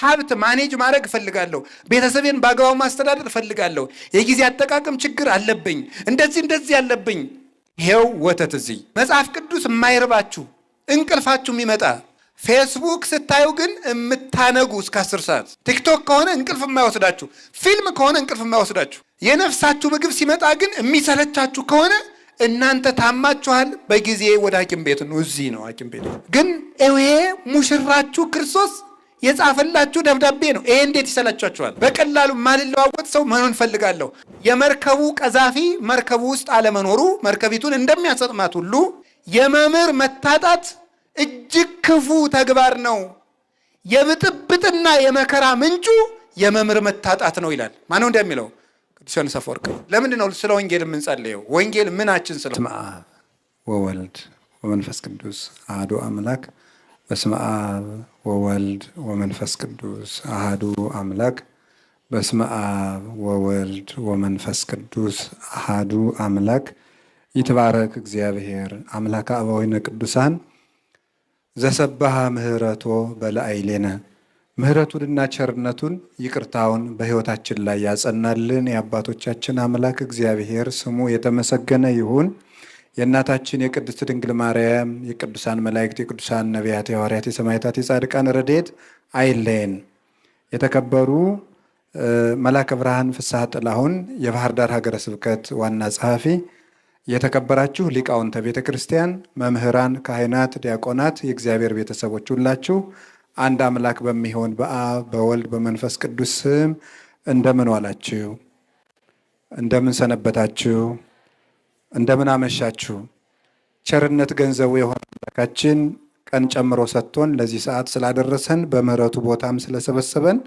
ሀብት ማኔጅ ማድረግ እፈልጋለሁ፣ ቤተሰቤን በአግባቡ ማስተዳደር እፈልጋለሁ፣ የጊዜ አጠቃቀም ችግር አለብኝ፣ እንደዚህ ያለብኝ። ይሄው ወተት እዚህ መጽሐፍ ቅዱስ የማይርባችሁ እንቅልፋችሁ የሚመጣ ፌስቡክ ስታዩ ግን የምታነጉ እስከ 10 ሰዓት፣ ቲክቶክ ከሆነ እንቅልፍ የማይወስዳችሁ፣ ፊልም ከሆነ እንቅልፍ የማይወስዳችሁ፣ የነፍሳችሁ ምግብ ሲመጣ ግን የሚሰለቻችሁ ከሆነ እናንተ ታማችኋል። በጊዜ ወደ ሐኪም ቤት ነው። እዚህ ነው ሐኪም ቤት። ግን ይሄ ሙሽራችሁ ክርስቶስ የጻፈላችሁ ደብዳቤ ነው። ይሄ እንዴት ይሰለቻችኋል? በቀላሉ ማልለዋወጥ ሰው መሆን ፈልጋለሁ። የመርከቡ ቀዛፊ መርከቡ ውስጥ አለመኖሩ መርከቢቱን እንደሚያሰጥማት ሁሉ የመምህር መታጣት እጅግ ክፉ ተግባር ነው። የብጥብጥና የመከራ ምንጩ የመምህር መታጣት ነው ይላል። ማነው እንደሚለው? ቅዱስ ዮሐንስ አፈወርቅ። ለምንድን ነው ስለ ወንጌል የምንጸልየው? ወንጌል ምናችን ስለ በስመ አብ ወወልድ ወመንፈስ ቅዱስ አሐዱ አምላክ። በስመ አብ ወወልድ ወመንፈስ ቅዱስ አሐዱ አምላክ። በስመ አብ ወወልድ ወመንፈስ ቅዱስ አሐዱ አምላክ። ይትባረክ እግዚአብሔር አምላከ አበዊነ ቅዱሳን ዘሰባሃ ምህረቶ በላዕሌነ። ምህረቱንና ቸርነቱን ይቅርታውን በሕይወታችን ላይ ያጸናልን የአባቶቻችን አምላክ እግዚአብሔር ስሙ የተመሰገነ ይሁን። የእናታችን የቅድስት ድንግል ማርያም የቅዱሳን መላእክት የቅዱሳን ነቢያት የሐዋርያት የሰማዕታት የጻድቃን ረድኤት አይለየን። የተከበሩ መላከ ብርሃን ፍስሐ ጥላሁን የባህር ዳር ሀገረ ስብከት ዋና ጸሐፊ፣ የተከበራችሁ ሊቃውንተ ቤተ ክርስቲያን፣ መምህራን፣ ካህናት፣ ዲያቆናት፣ የእግዚአብሔር ቤተሰቦች ሁላችሁ አንድ አምላክ በሚሆን በአብ በወልድ በመንፈስ ቅዱስ ስም እንደምን ዋላችሁ? እንደምን ሰነበታችሁ? እንደምን አመሻችሁ? ቸርነት ገንዘቡ የሆነ አምላካችን ቀን ጨምሮ ሰጥቶን ለዚህ ሰዓት ስላደረሰን በምህረቱ ቦታም ስለሰበሰበን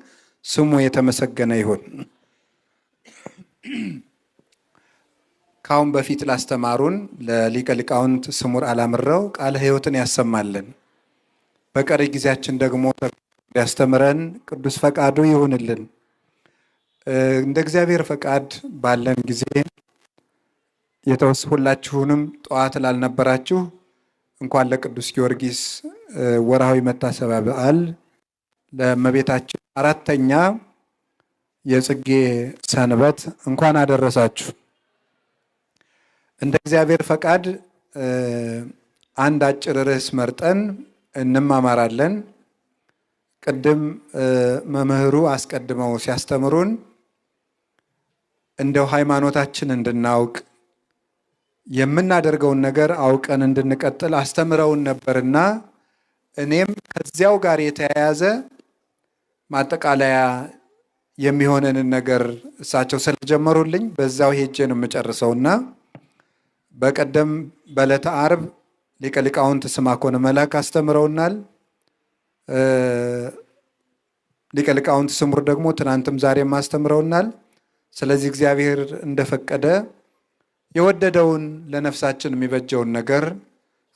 ስሙ የተመሰገነ ይሁን። ካሁን በፊት ላስተማሩን ለሊቀ ሊቃውንት ስሙር አላምረው ቃለ ሕይወትን ያሰማልን። በቀሪ ጊዜያችን ደግሞ ሊያስተምረን ቅዱስ ፈቃዱ ይሁንልን። እንደ እግዚአብሔር ፈቃድ ባለን ጊዜ ሁላችሁንም ጠዋት ላልነበራችሁ እንኳን ለቅዱስ ጊዮርጊስ ወርሃዊ መታሰቢያ በዓል ለእመቤታችን 4ኛ የጽጌ ሰንበት እንኳን አደረሳችሁ። እንደ እግዚአብሔር ፈቃድ አንድ አጭር ርዕስ መርጠን እንማማራለን። ቅድም መምህሩ አስቀድመው ሲያስተምሩን እንደው ሃይማኖታችን እንድናውቅ የምናደርገውን ነገር አውቀን እንድንቀጥል አስተምረውን ነበርና እኔም ከዚያው ጋር የተያያዘ ማጠቃለያ የሚሆነንን ነገር እሳቸው ስለጀመሩልኝ በዛው ሄጄ ነው የምጨርሰውና በቀደም በዕለተ ዓርብ ሊቀ ሊቃውንት ስምዐኮነ መላክ አስተምረውናል። ሊቀ ሊቃውንት ስሙር ደግሞ ትናንትም ዛሬም አስተምረውናል። ስለዚህ እግዚአብሔር እንደፈቀደ የወደደውን ለነፍሳችን የሚበጀውን ነገር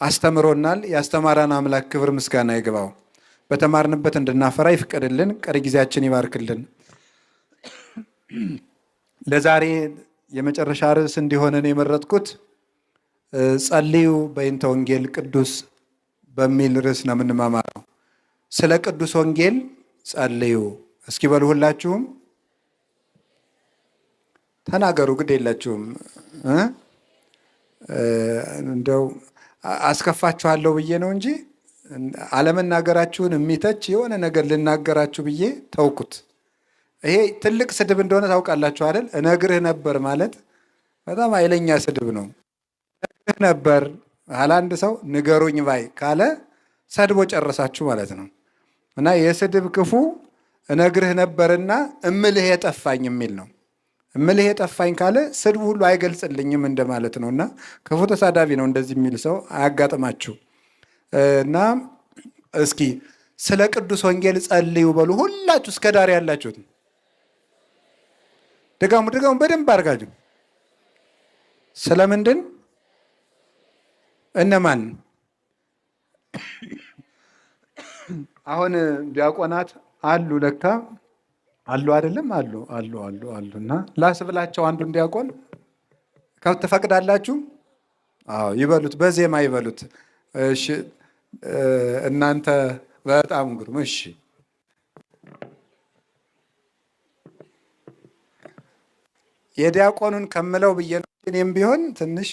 አስተምሮናል። ያስተማረን አምላክ ክብር ምስጋና ይግባው። በተማርንበት እንድናፈራ ይፍቀድልን። ቀሪ ጊዜያችን ይባርክልን። ለዛሬ የመጨረሻ ርዕስ እንዲሆነን የመረጥኩት ጸልዩ በእንተ ወንጌል ቅዱስ በሚል ርዕስ ነው የምንማማረው። ስለ ቅዱስ ወንጌል ጸልዩ። እስኪ በሉ ሁላችሁም ተናገሩ። ግድ የላችሁም። እንደው አስከፋችኋለሁ ብዬ ነው እንጂ አለመናገራችሁን የሚተች የሆነ ነገር ልናገራችሁ ብዬ ተውኩት። ይሄ ትልቅ ስድብ እንደሆነ ታውቃላችሁ አይደል? እነግርህ ነበር ማለት በጣም ኃይለኛ ስድብ ነው። እነግርህ ነበር አንድ ሰው ንገሩኝ ባይ ካለ ሰድቦ ጨረሳችሁ ማለት ነው። እና የስድብ ክፉ እነግርህ ነበርና እምልህ የጠፋኝ የሚል ነው። እምልህ የጠፋኝ ካለ ስድቡ ሁሉ አይገልጽልኝም እንደማለት ነው። እና ክፉ ተሳዳቢ ነው እንደዚህ የሚል ሰው አያጋጥማችሁ። እና እስኪ ስለ ቅዱስ ወንጌል ጸልዩ በሉ ሁላችሁ እስከ ዳር ያላችሁት ድጋሙ በደንብ አድርጋችሁ። ስለምንድን እነማን አሁን ዲያቆናት አሉ ለካ አሉ አይደለም? አሉ እና ላስብላቸው አንዱን ዲያቆን ትፈቅዳላችሁ? አዎ ይበሉት፣ በዜማ ይበሉት። እሺ እናንተ በጣም ግሩም። እሺ የዲያቆኑን ከምለው ብዬ ነው። እኔም ቢሆን ትንሽ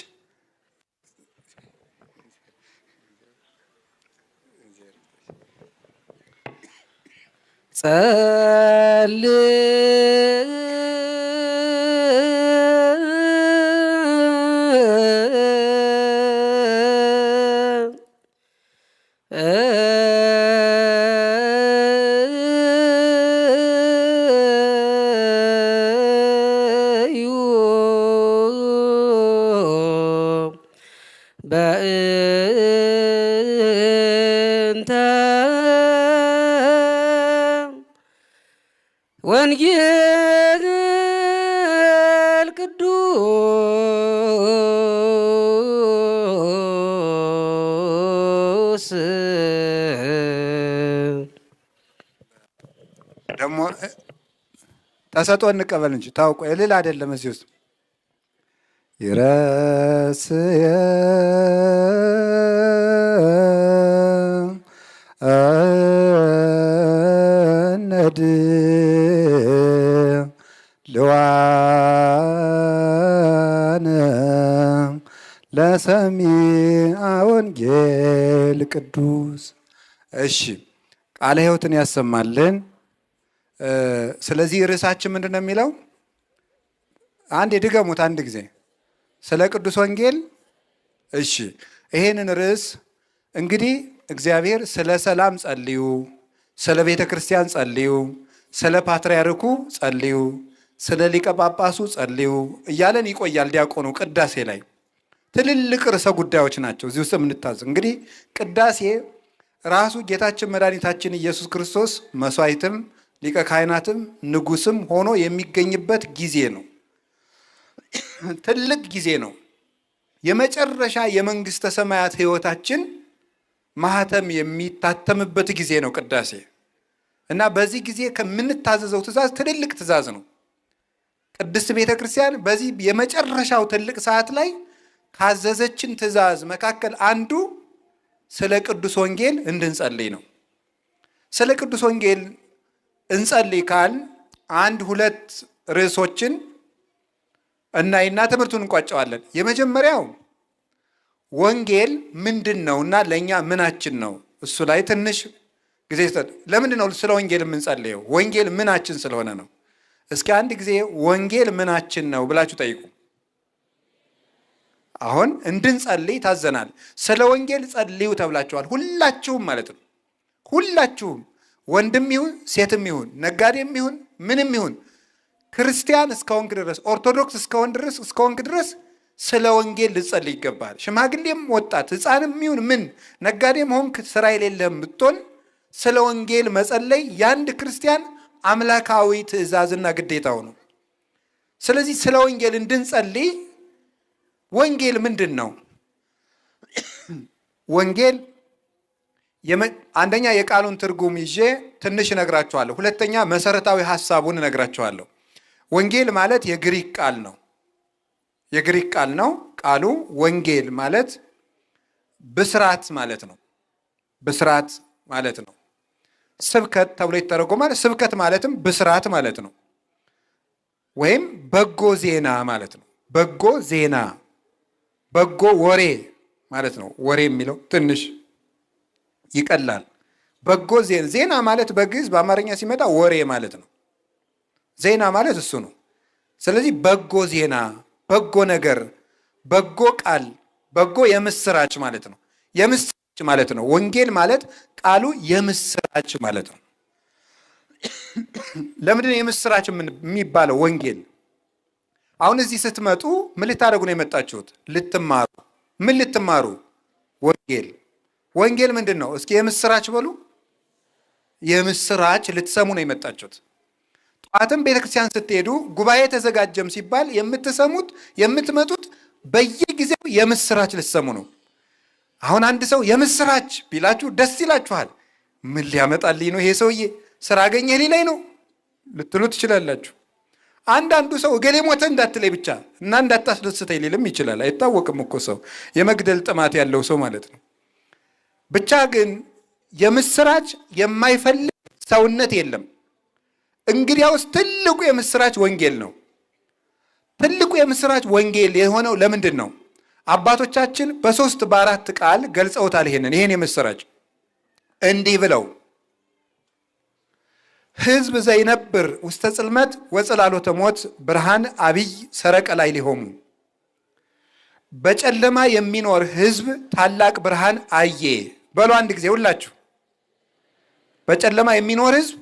በእንተ ወንጌል ቅዱስ ደግሞ ተሰጥኦ እንቀበል እንጂ ታውቆ እልል አይደለም። እዚህ ውስጥ ይረስየ ነድ ልዋነ ለሰሚዐ ወንጌል ቅዱስ። እሺ ቃለ ሕይወትን ያሰማልን። ስለዚህ ርዕሳችን ምንድን ነው የሚለው? አንድ የድገሙት አንድ ጊዜ ስለ ቅዱስ ወንጌል። እሺ ይሄንን ርዕስ እንግዲህ እግዚአብሔር ስለ ሰላም ጸልዩ፣ ስለ ቤተ ክርስቲያን ጸልዩ፣ ስለ ፓትርያርኩ ጸልዩ፣ ስለ ሊቀ ጳጳሱ ጸልዩ እያለን ይቆያል። ዲያቆኑ ቅዳሴ ላይ ትልልቅ ርዕሰ ጉዳዮች ናቸው እዚህ ውስጥ የምንታዘው። እንግዲህ ቅዳሴ ራሱ ጌታችን መድኃኒታችን ኢየሱስ ክርስቶስ መስዋዕትም ሊቀ ካህናትም ንጉስም ሆኖ የሚገኝበት ጊዜ ነው። ትልቅ ጊዜ ነው። የመጨረሻ የመንግስተ ሰማያት ህይወታችን ማህተም የሚታተምበት ጊዜ ነው ቅዳሴ እና በዚህ ጊዜ ከምንታዘዘው ትእዛዝ ትልልቅ ትእዛዝ ነው። ቅድስት ቤተ ክርስቲያን በዚህ የመጨረሻው ትልቅ ሰዓት ላይ ካዘዘችን ትእዛዝ መካከል አንዱ ስለ ቅዱስ ወንጌል እንድንጸልይ ነው። ስለ ቅዱስ ወንጌል እንጸልይ ካል አንድ ሁለት ርዕሶችን እናይና ትምህርቱን እንቋጨዋለን። የመጀመሪያው ወንጌል ምንድን ነው እና ለእኛ ምናችን ነው? እሱ ላይ ትንሽ ጊዜ ይሰጥ። ለምንድን ነው ስለ ወንጌል የምንጸልየው? ወንጌል ምናችን ስለሆነ ነው። እስኪ አንድ ጊዜ ወንጌል ምናችን ነው ብላችሁ ጠይቁ። አሁን እንድንጸልይ ታዘናል። ስለ ወንጌል ጸልዩ ተብላችኋል። ሁላችሁም ማለት ነው። ሁላችሁም ወንድም ይሁን ሴትም ይሁን ነጋዴም ይሁን ምንም ይሁን ክርስቲያን እስከሆንክ ድረስ ኦርቶዶክስ እስከሆንክ ድረስ ስለ ወንጌል ልጸልይ ይገባል። ሽማግሌም ወጣት ሕፃንም ይሁን ምን ነጋዴም ሆንክ ስራ የሌለህም ብትሆን ስለ ወንጌል መጸለይ የአንድ ክርስቲያን አምላካዊ ትእዛዝና ግዴታው ነው። ስለዚህ ስለ ወንጌል እንድንጸልይ ወንጌል ምንድን ነው? ወንጌል አንደኛ የቃሉን ትርጉም ይዤ ትንሽ እነግራችኋለሁ። ሁለተኛ መሰረታዊ ሐሳቡን እነግራችኋለሁ። ወንጌል ማለት የግሪክ ቃል ነው። የግሪክ ቃል ነው ቃሉ። ወንጌል ማለት ብስራት ማለት ነው። ብስራት ማለት ነው። ስብከት ተብሎ ይተረጎማል። ስብከት ማለትም ብስራት ማለት ነው። ወይም በጎ ዜና ማለት ነው። በጎ ዜና፣ በጎ ወሬ ማለት ነው። ወሬ የሚለው ትንሽ ይቀላል። በጎ ዜና ማለት በግዕዝ በአማርኛ ሲመጣ ወሬ ማለት ነው። ዜና ማለት እሱ ነው። ስለዚህ በጎ ዜና፣ በጎ ነገር፣ በጎ ቃል፣ በጎ የምስራች ማለት ነው። የምስራች ማለት ነው። ወንጌል ማለት ቃሉ የምስራች ማለት ነው። ለምንድን ነው የምስራች የሚባለው? ወንጌል አሁን እዚህ ስትመጡ ምን ልታደርጉ ነው የመጣችሁት? ልትማሩ። ምን ልትማሩ? ወንጌል። ወንጌል ምንድን ነው? እስኪ የምስራች በሉ። የምስራች ልትሰሙ ነው የመጣችሁት። ጠዋትም ቤተክርስቲያን ስትሄዱ ጉባኤ ተዘጋጀም ሲባል የምትሰሙት የምትመጡት በየጊዜው የምስራች ልትሰሙ ነው። አሁን አንድ ሰው የምስራች ቢላችሁ ደስ ይላችኋል። ምን ሊያመጣልኝ ነው ይሄ ሰውዬ? ስራ አገኘ ሊላይ ነው ልትሉ ትችላላችሁ። አንዳንዱ ሰው እገሌ ሞተ እንዳትለይ ብቻ እና እንዳታስደስተኝ ሊልም ይችላል። አይታወቅም እኮ ሰው የመግደል ጥማት ያለው ሰው ማለት ነው። ብቻ ግን የምስራች የማይፈልግ ሰውነት የለም። እንግዲያውስ ትልቁ የምስራች ወንጌል ነው። ትልቁ የምስራች ወንጌል የሆነው ለምንድን ነው? አባቶቻችን በ3 በ4 ቃል ገልጸውታል። ይሄን የምስራች እንዲህ ብለው ሕዝብ ዘይነብር ውስተ ጽልመት ወጽላሎተ ሞት ብርሃን አብይ ሰረቀ ላይ ሊሆሙ። በጨለማ የሚኖር ሕዝብ ታላቅ ብርሃን አየ። በሉ አንድ ጊዜ ሁላችሁ። በጨለማ የሚኖር ሕዝብ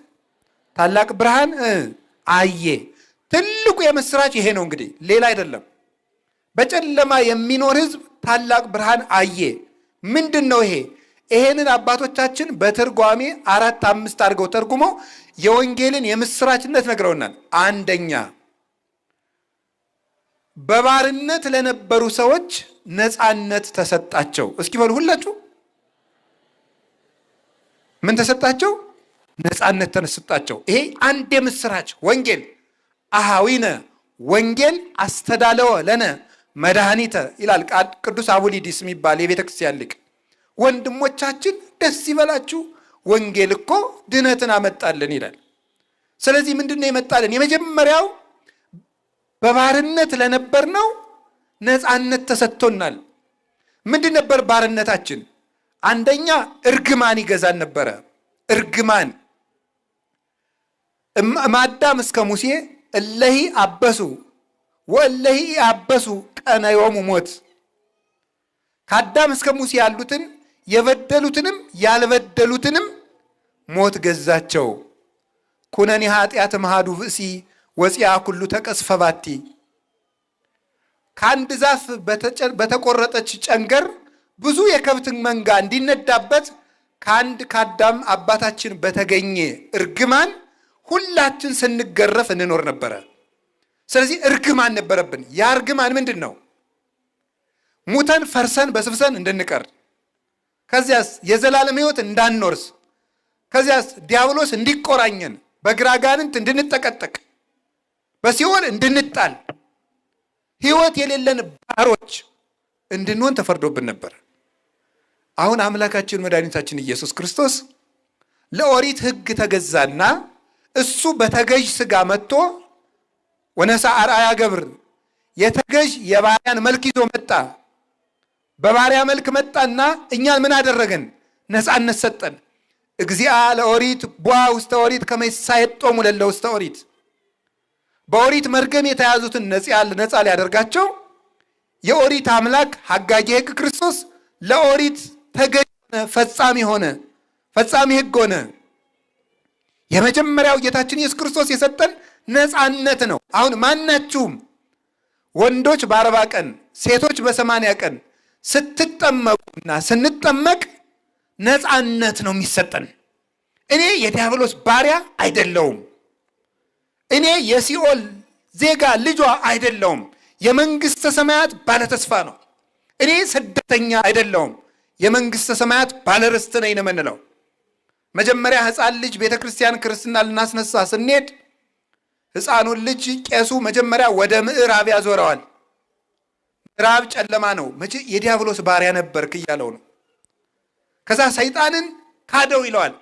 ታላቅ ብርሃን አየ። ትልቁ የምስራች ይሄ ነው። እንግዲህ ሌላ አይደለም። በጨለማ የሚኖር ሕዝብ ታላቅ ብርሃን አየ። ምንድን ነው ይሄ? ይሄንን አባቶቻችን በትርጓሜ 4 5 አድርገው ተርጉመው የወንጌልን የምስራችነት ነግረውናል። አንደኛ በባርነት ለነበሩ ሰዎች ነፃነት ተሰጣቸው። እስኪ በሉ ሁላችሁ፣ ምን ተሰጣቸው? ነፃነት ተሰጣቸው። ይሄ አንድ የምስራች ወንጌል። አሃዊነ ወንጌል አስተዳለወ ለነ መድኃኒተ ይላል ቅዱስ አቡሊዲስ የሚባል የቤተ ክርስቲያን ሊቅ። ወንድሞቻችን ደስ ይበላችሁ፣ ወንጌል እኮ ድነትን አመጣልን ይላል። ስለዚህ ምንድነው የመጣልን? የመጀመሪያው በባርነት ለነበርነው ነፃነት ተሰጥቶናል። ምንድን ነበር ባርነታችን? አንደኛ ይገዛን ነበረ። እርግማን እማዳም እስከ ሙሴ እለሂ አበሱ ወእለሂ አበሱ ቀነዮሙ ሞት። ከአዳም እስከ ሙሴ ያሉትን የበደሉትንም ያልበደሉትንም ሞት ገዛቸው። ኩነኔ ኃጢአት መሃዱ ብእሲ ወፂያ ኩሉ ተቀስፈ ባቲ። ከአንድ ዛፍ በተቆረጠች ጨንገር ብዙ የከብት መንጋ እንዲነዳበት ከአዳም አባታችን በተገኘ እርግማን ሁላችን ስንገረፍ እንኖር ነበረ። ስለዚህ እርግማን ነበረብን። ያ እርግማን ምንድን ነው? ሙተን ፈርሰን በስብሰን እንድንቀር፣ ከዚያስ የዘላለም ሕይወት እንዳንኖርስ፣ ከዚያስ ዲያብሎስ እንዲቆራኘን፣ በግራጋንንት እንድንጠቀጠቅ፣ በሲኦል እንድንጣል፣ ሕይወት የሌለን ባሮች እንድንሆን ተፈርዶብን ነበር። አሁን አምላካችን መድኃኒታችን ኢየሱስ ክርስቶስ ለኦሪት ሕግ ተገዛና እሱ በተገዥ ሥጋ መጥቶ ወነሳ አርአያ ገብር የተገዥ የባሪያን መልክ ይዞ መጣ። በባሪያ መልክ መጣና እኛን ምን አደረገን? ነፃነት ሰጠን። እግዚአ ለኦሪት ቧ ውስተ ኦሪት ከመ ይሳየጦሙ ለእለ ውስተ ኦሪት። በኦሪት መርገም የተያዙትን ነፃ ሊያደርጋቸው የኦሪት አምላክ ሐጋጌ ሕግ ክርስቶስ ለኦሪት ተገዥ ሆነ፣ ፈጻሚ ሕግ ሆነ። የመጀመሪያው ጌታችን ኢየሱስ ክርስቶስ የሰጠን ነፃነት ነው። አሁን ማናችሁም ወንዶች በ40 ቀን ሴቶች በ80 ቀን ስትጠመቁና ስንጠመቅ ነፃነት ነው የሚሰጠን። እኔ የዲያብሎስ ባሪያ አይደለውም። እኔ የሲኦል ዜጋ ልጇ አይደለውም። የመንግስተ ሰማያት ባለተስፋ ነው። እኔ ስደተኛ አይደለውም። የመንግስተ ሰማያት ባለርስት ነኝ ነው የምንለው። መጀመሪያ ሕፃን ልጅ ቤተ ክርስቲያን ክርስትና ልናስነሳ ስንሄድ ሕፃኑን ልጅ ቄሱ መጀመሪያ ወደ ምዕራብ ያዞረዋል። ምዕራብ ጨለማ ነው፣ የዲያብሎስ ባሪያ ነበርክ እያለው ነው። ከዛ ሰይጣንን ካደው ይለዋል።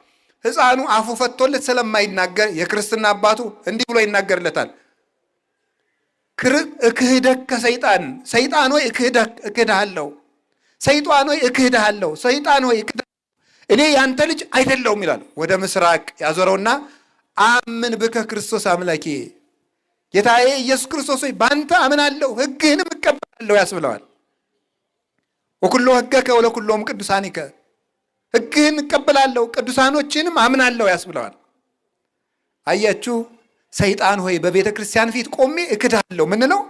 ሕፃኑ አፉ ፈቶለት ስለማይናገር የክርስትና አባቱ እንዲህ ብሎ ይናገርለታል። እክህደከ ሰይጣን፣ ሰይጣን ሆይ እክህድሃለሁ፣ ሰይጣን ሆይ እክህድሃለሁ፣ ሰይጣን ሆይ እክህድሃለሁ፣ እኔ ያንተ ልጅ አይደለሁም ይላል። ወደ ምስራቅ ያዞረውና አምን ብከ ክርስቶስ አምላኬ፣ ጌታዬ ኢየሱስ ክርስቶስ ሆይ በአንተ አምናለሁ ሕግህንም እቀበላለሁ ያስብለዋል። ወኩሎ ሕገከ ወለኩሎም ቅዱሳኒከ፣ ሕግህን እቀበላለሁ ቅዱሳኖችንም አምናለሁ ያስብለዋል። አያችሁ፣ ሰይጣን ሆይ በቤተ ክርስቲያን ፊት ቆሜ እክድሃለሁ ምንለው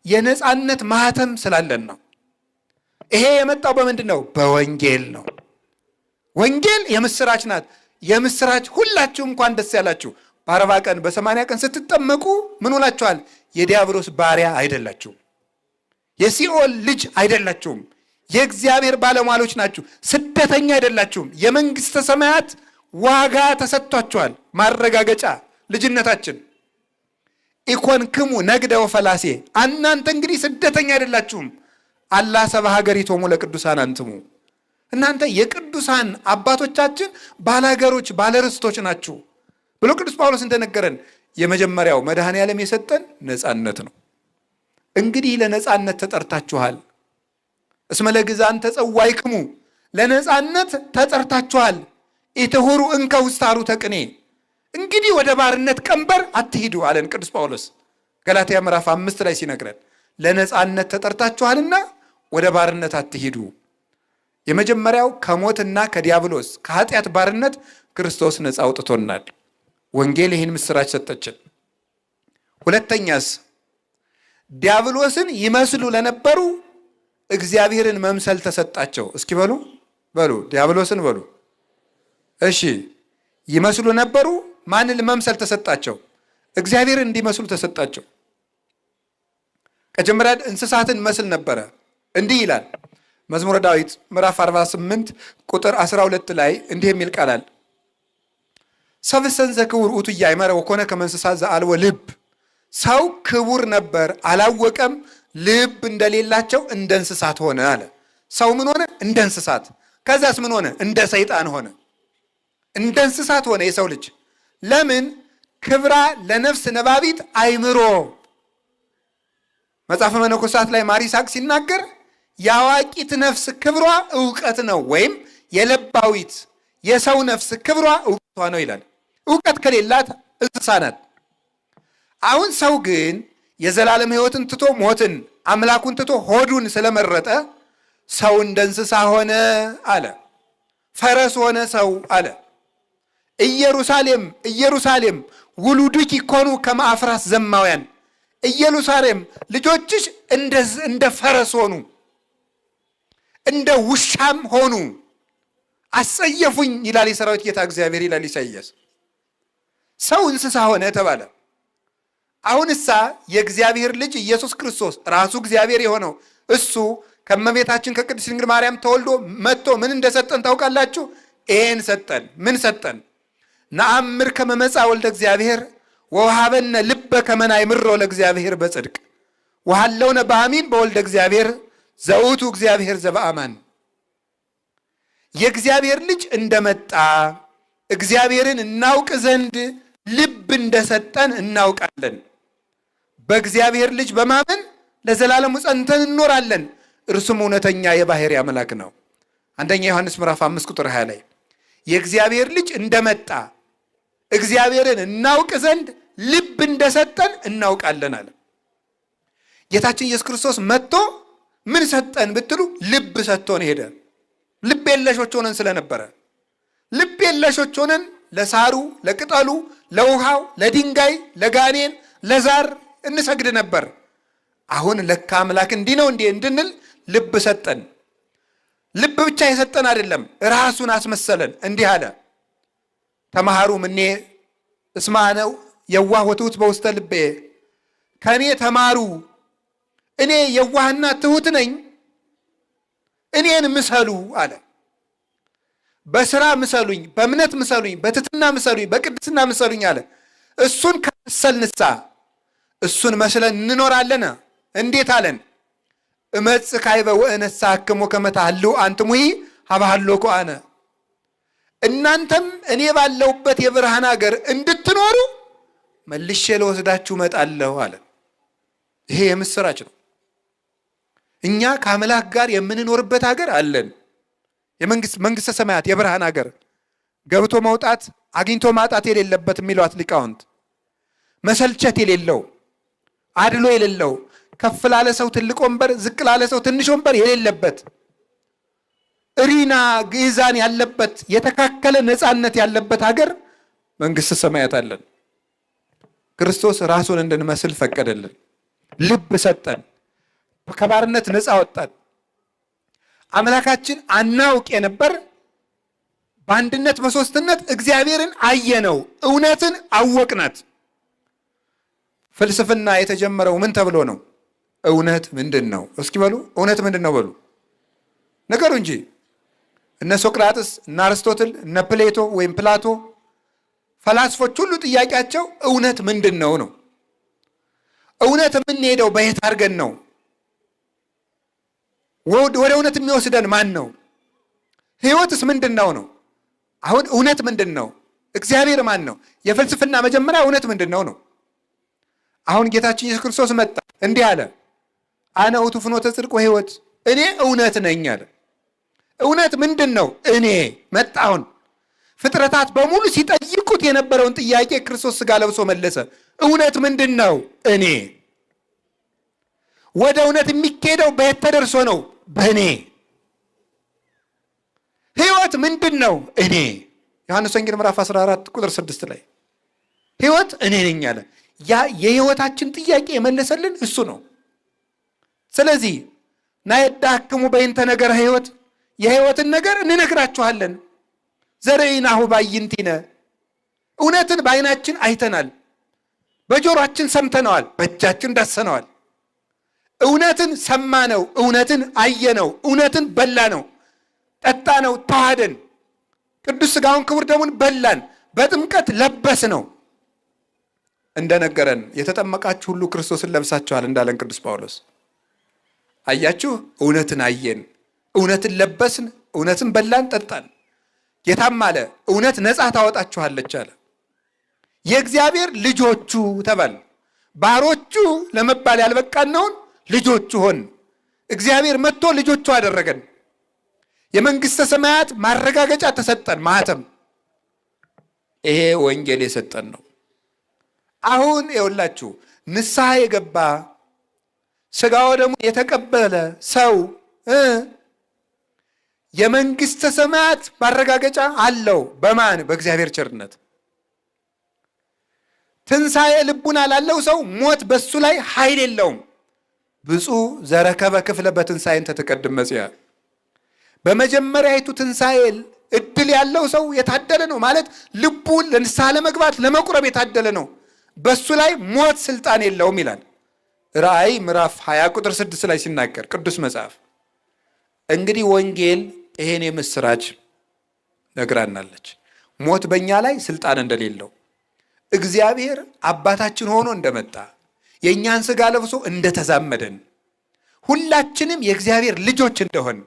የነፃነት ማህተም ስላለን ነው። ይሄ የመጣው በምንድን ነው? በወንጌል ነው። ወንጌል የምስራች ናት። የምስራች ሁላችሁ እንኳን ደስ ያላችሁ። በ40 ቀን በ80 ቀን ስትጠመቁ ምን ሆናችኋል? የዲያብሎስ ባሪያ አይደላችሁም። የሲኦል ልጅ አይደላችሁም። የእግዚአብሔር ባለሟሎች ናችሁ። ስደተኛ አይደላችሁም። የመንግስተ ሰማያት ዋጋ ተሰጥቷችኋል። ማረጋገጫ ልጅነታችን። ኢኮንክሙ ነግደ ወፈላሴ፣ እናንተ እንግዲህ ስደተኛ አይደላችሁም። አላ ሰብአ ሀገሪቶሙ ለቅዱሳን አንትሙ፣ እናንተ የቅዱሳን አባቶቻችን ባላገሮች ባለርስቶች ናችሁ ብሎ ቅዱስ ጳውሎስ እንደነገረን የመጀመሪያው መድኃኔ ዓለም የሰጠን ነፃነት ነው። እንግዲህ ለነጻነት ተጠርታችኋል። እስመ ለግዛን ተጸዋይክሙ፣ ለነጻነት ተጠርታችኋል። ኢትሁሩ እንከ ውስተ ሐሩተ ቅኔ፣ እንግዲህ ወደ ባርነት ቀንበር አትሂዱ አለን ቅዱስ ጳውሎስ ገላትያ ምዕራፍ 5 ላይ ሲነግረን፣ ለነጻነት ተጠርታችኋልና ወደ ባርነት አትሂዱ። የመጀመሪያው ከሞትና ከዲያብሎስ ከኃጢአት ባርነት ክርስቶስ ነፃ አውጥቶናል። ወንጌል ይህን ምስራች ሰጠችን። ሁለተኛስ ዲያብሎስን ይመስሉ ለነበሩ እግዚአብሔርን መምሰል ተሰጣቸው። እስኪ በሉ ዲያብሎስን በሉ። እሺ ይመስሉ ነበሩ። ማንን መምሰል ተሰጣቸው? እግዚአብሔርን እንዲመስሉ ተሰጣቸው። ከጀመሪያ እንስሳትን መስል ነበረ። እንዲህ ይላል መዝሙረ ዳዊት ምዕራፍ 48 ቁጥር 12 ላይ እንዲህ የሚል ቃላል ሰብእሰን ዘክቡር ውእቱ ኢያእመረ ወኮነ ከመ እንስሳ ዘአልቦ ልብ። ሰው ክቡር ነበር አላወቀም፣ ልብ እንደሌላቸው እንደ እንስሳት ሆነ አለ። ሰው ምን ሆነ? እንደ እንስሳት። ከዛስ ምን ሆነ? እንደ ሰይጣን ሆነ። እንደ እንስሳት ሆነ የሰው ልጅ። ለምን? ክብራ ለነፍስ ነባቢት አይምሮ። መጽሐፈ መነኮሳት ላይ ማር ይስሐቅ ሲናገር የአዋቂት ነፍስ ክብሯ እውቀት ነው፣ ወይም የለባዊት የሰው ነፍስ ክብሯ እውቀቷ ነው ይላል። እውቀት ከሌላት እንስሳ ናት። አሁን ሰው ግን የዘላለም ሕይወትን ትቶ ሞትን፣ አምላኩን ትቶ ሆዱን ስለመረጠ ሰው እንደ እንስሳ ሆነ አለ። ፈረስ ሆነ ሰው አለ። ኢየሩሳሌም ኢየሩሳሌም ውሉድኪ ኮኑ ከመ አፍራስ ዘማውያን፣ ኢየሩሳሌም ልጆችሽ እንደ ፈረስ ሆኑ፣ እንደ ውሻም ሆኑ፣ አሰየፉኝ ይላል የሰራዊት ጌታ እግዚአብሔር ይላል ኢሳይያስ። ሰው እንስሳ ሆነ ተባለ። አሁንሳ የእግዚአብሔር ልጅ ኢየሱስ ክርስቶስ ራሱ እግዚአብሔር የሆነው እሱ ከእመቤታችን ከቅድስት ድንግል ማርያም ተወልዶ መጥቶ ምን እንደሰጠን ታውቃላችሁ? ይሄን ሰጠን። ምን ሰጠን? ነአምር ከመ መጽአ ወልደ እግዚአብሔር ወወሀበነ ልበ ከመ ናእምሮ ለእግዚአብሔር በጽድቅ ወሀለውነ በአሚን በወልደ እግዚአብሔር ዘውቱ እግዚአብሔር ዘበአማን። የእግዚአብሔር ልጅ እንደመጣ እግዚአብሔርን እናውቅ ዘንድ ልብ እንደሰጠን እናውቃለን። በእግዚአብሔር ልጅ በማመን ለዘላለሙ ጸንተን እንኖራለን። እርሱም እውነተኛ የባሕርይ አምላክ ነው። አንደኛ ዮሐንስ ምዕራፍ 5 ቁጥር 20 ላይ የእግዚአብሔር ልጅ እንደመጣ እግዚአብሔርን እናውቅ ዘንድ ልብ እንደሰጠን እናውቃለን አለ። ጌታችን ኢየሱስ ክርስቶስ መጥቶ ምን ሰጠን ብትሉ ልብ ሰጥቶን ሄደ። ልብ የለሾች ሆነን ስለነበረ ልብ የለሾች ሆነን ለሳሩ፣ ለቅጠሉ፣ ለውሃው፣ ለድንጋይ፣ ለጋኔን፣ ለዛር እንሰግድ ነበር። አሁን ለካ አምላክ እንዲህ ነው እንዴ እንድንል ልብ ሰጠን። ልብ ብቻ የሰጠን አይደለም፣ ራሱን አስመሰለን። እንዲህ አለ ተማሃሩ እምኔ እስመ አነ የዋህ ወትሑት በውስተ ልቤ፣ ከእኔ ተማሩ እኔ የዋህና ትሑት ነኝ፣ እኔን ምሰሉ አለ። በስራ ምሰሉኝ፣ በእምነት ምሰሉኝ፣ በትሕትና ምሰሉኝ፣ በቅድስና ምሰሉኝ አለ። እሱን ከመሰልንሳ እሱን መስለን እንኖራለን። እንዴት አለን? እመጽእ ካዕበ ወእነሣእክሙ ከመ ታህልው አንትሙሂ ሀበ ሀሎኩ አነ፣ እናንተም እኔ ባለሁበት የብርሃን ሀገር እንድትኖሩ መልሼ ልወስዳችሁ እመጣለሁ አለ። ይሄ የምስራች ነው። እኛ ከአምላክ ጋር የምንኖርበት ሀገር አለን። መንግስተ ሰማያት የብርሃን ሀገር፣ ገብቶ መውጣት አግኝቶ ማጣት የሌለበት የሚሏት ሊቃውንት፣ መሰልቸት የሌለው አድሎ የሌለው፣ ከፍ ላለ ሰው ትልቅ ወንበር፣ ዝቅ ላለ ሰው ትንሽ ወንበር የሌለበት፣ እሪና ግዕዛን ያለበት፣ የተካከለ ነፃነት ያለበት ሀገር መንግስተ ሰማያት አለን። ክርስቶስ ራሱን እንድንመስል ፈቀደልን። ልብ ሰጠን። ከባርነት ነፃ ወጣን። አምላካችን አናውቅ የነበር በአንድነት በሶስትነት እግዚአብሔርን አየነው፣ እውነትን አወቅናት። ፍልስፍና የተጀመረው ምን ተብሎ ነው? እውነት ምንድን ነው? እስኪ በሉ እውነት ምንድን ነው በሉ ነገሩ እንጂ። እነ ሶቅራጥስ፣ እነ አርስቶትል፣ እነ ፕሌቶ ወይም ፕላቶ ፈላስፎች ሁሉ ጥያቄያቸው እውነት ምንድን ነው ነው። እውነት የምንሄደው በየት አድርገን ነው? ወደ እውነት የሚወስደን ማን ነው? ህይወትስ ምንድን ነው ነው? አሁን እውነት ምንድን ነው? እግዚአብሔር ማን ነው? የፍልስፍና መጀመሪያ እውነት ምንድን ነው ነው። አሁን ጌታችን ኢየሱስ ክርስቶስ መጣ፣ እንዲህ አለ አነ ውእቱ ፍኖተ ጽድቅ ወሕይወት፣ እኔ እውነት ነኝ አለ። እውነት ምንድን ነው? እኔ መጣሁን። ፍጥረታት በሙሉ ሲጠይቁት የነበረውን ጥያቄ ክርስቶስ ሥጋ ለብሶ መለሰ። እውነት ምንድን ነው? እኔ። ወደ እውነት የሚካሄደው በየት ተደርሶ ነው? በእኔ። ሕይወት ምንድን ነው? እኔ። ዮሐንስ ወንጌል ምዕራፍ 14 ቁጥር 6 ላይ ሕይወት እኔ ነኝ አለ። ያ የሕይወታችን ጥያቄ የመለሰልን እሱ ነው። ስለዚህ ናየዳክሙ በይንተ ነገረ ሕይወት፣ የሕይወትን ነገር እንነግራችኋለን። ዘርኢናሁ ባይንቲነ፣ እውነትን በዓይናችን አይተናል፣ በጆሮአችን ሰምተነዋል፣ በእጃችን ዳሰነዋል። እውነትን ሰማነው፣ እውነትን አየነው፣ እውነትን በላነው፣ ጠጣነው፣ ተዋህደን፣ ቅዱስ ሥጋውን ክቡር ደሙን በላን፣ በጥምቀት ለበስ ነው። እንደነገረን የተጠመቃችሁ ሁሉ ክርስቶስን ለብሳችኋል እንዳለን ቅዱስ ጳውሎስ። አያችሁ፣ እውነትን አየን፣ እውነትን ለበስን፣ እውነትን በላን፣ ጠጣን። ጌታም አለ እውነት ነፃ ታወጣችኋለች አለ። የእግዚአብሔር ልጆቹ ተባል። ባሮቹ ለመባል ያልበቃነውን ልጆቹ ሆን። እግዚአብሔር መጥቶ ልጆቹ አደረገን። የመንግሥተ ሰማያት ማረጋገጫ ተሰጠን፣ ማህተም። ይሄ ወንጌል የሰጠን ነው። አሁን ይኸውላችሁ ንስሐ የገባ ሥጋው ደግሞ የተቀበለ ሰው የመንግሥተ ሰማያት ማረጋገጫ አለው። በማን? በእግዚአብሔር ቸርነት። ትንሣኤ ልቡና ላለው ሰው ሞት በሱ ላይ ኃይል የለውም። ብፁዕ ዘረከበ ክፍለ በትንሣኤን ተተቀድም መጽያ። በመጀመሪያይቱ ትንሣኤ እድል ያለው ሰው የታደለ ነው ማለት ልቡን ለንስሐ ለመግባት ለመቁረብ የታደለ ነው። በሱ ላይ ሞት ስልጣን የለውም ይላል ራእይ ምዕራፍ 20 ቁጥር 6 ላይ ሲናገር ቅዱስ መጽሐፍ። እንግዲህ ወንጌል ይሄን የምስራች ነግራናለች። ሞት በእኛ ላይ ስልጣን እንደሌለው፣ እግዚአብሔር አባታችን ሆኖ እንደመጣ፣ የእኛን ሥጋ ለብሶ እንደተዛመደን፣ ሁላችንም የእግዚአብሔር ልጆች እንደሆን፣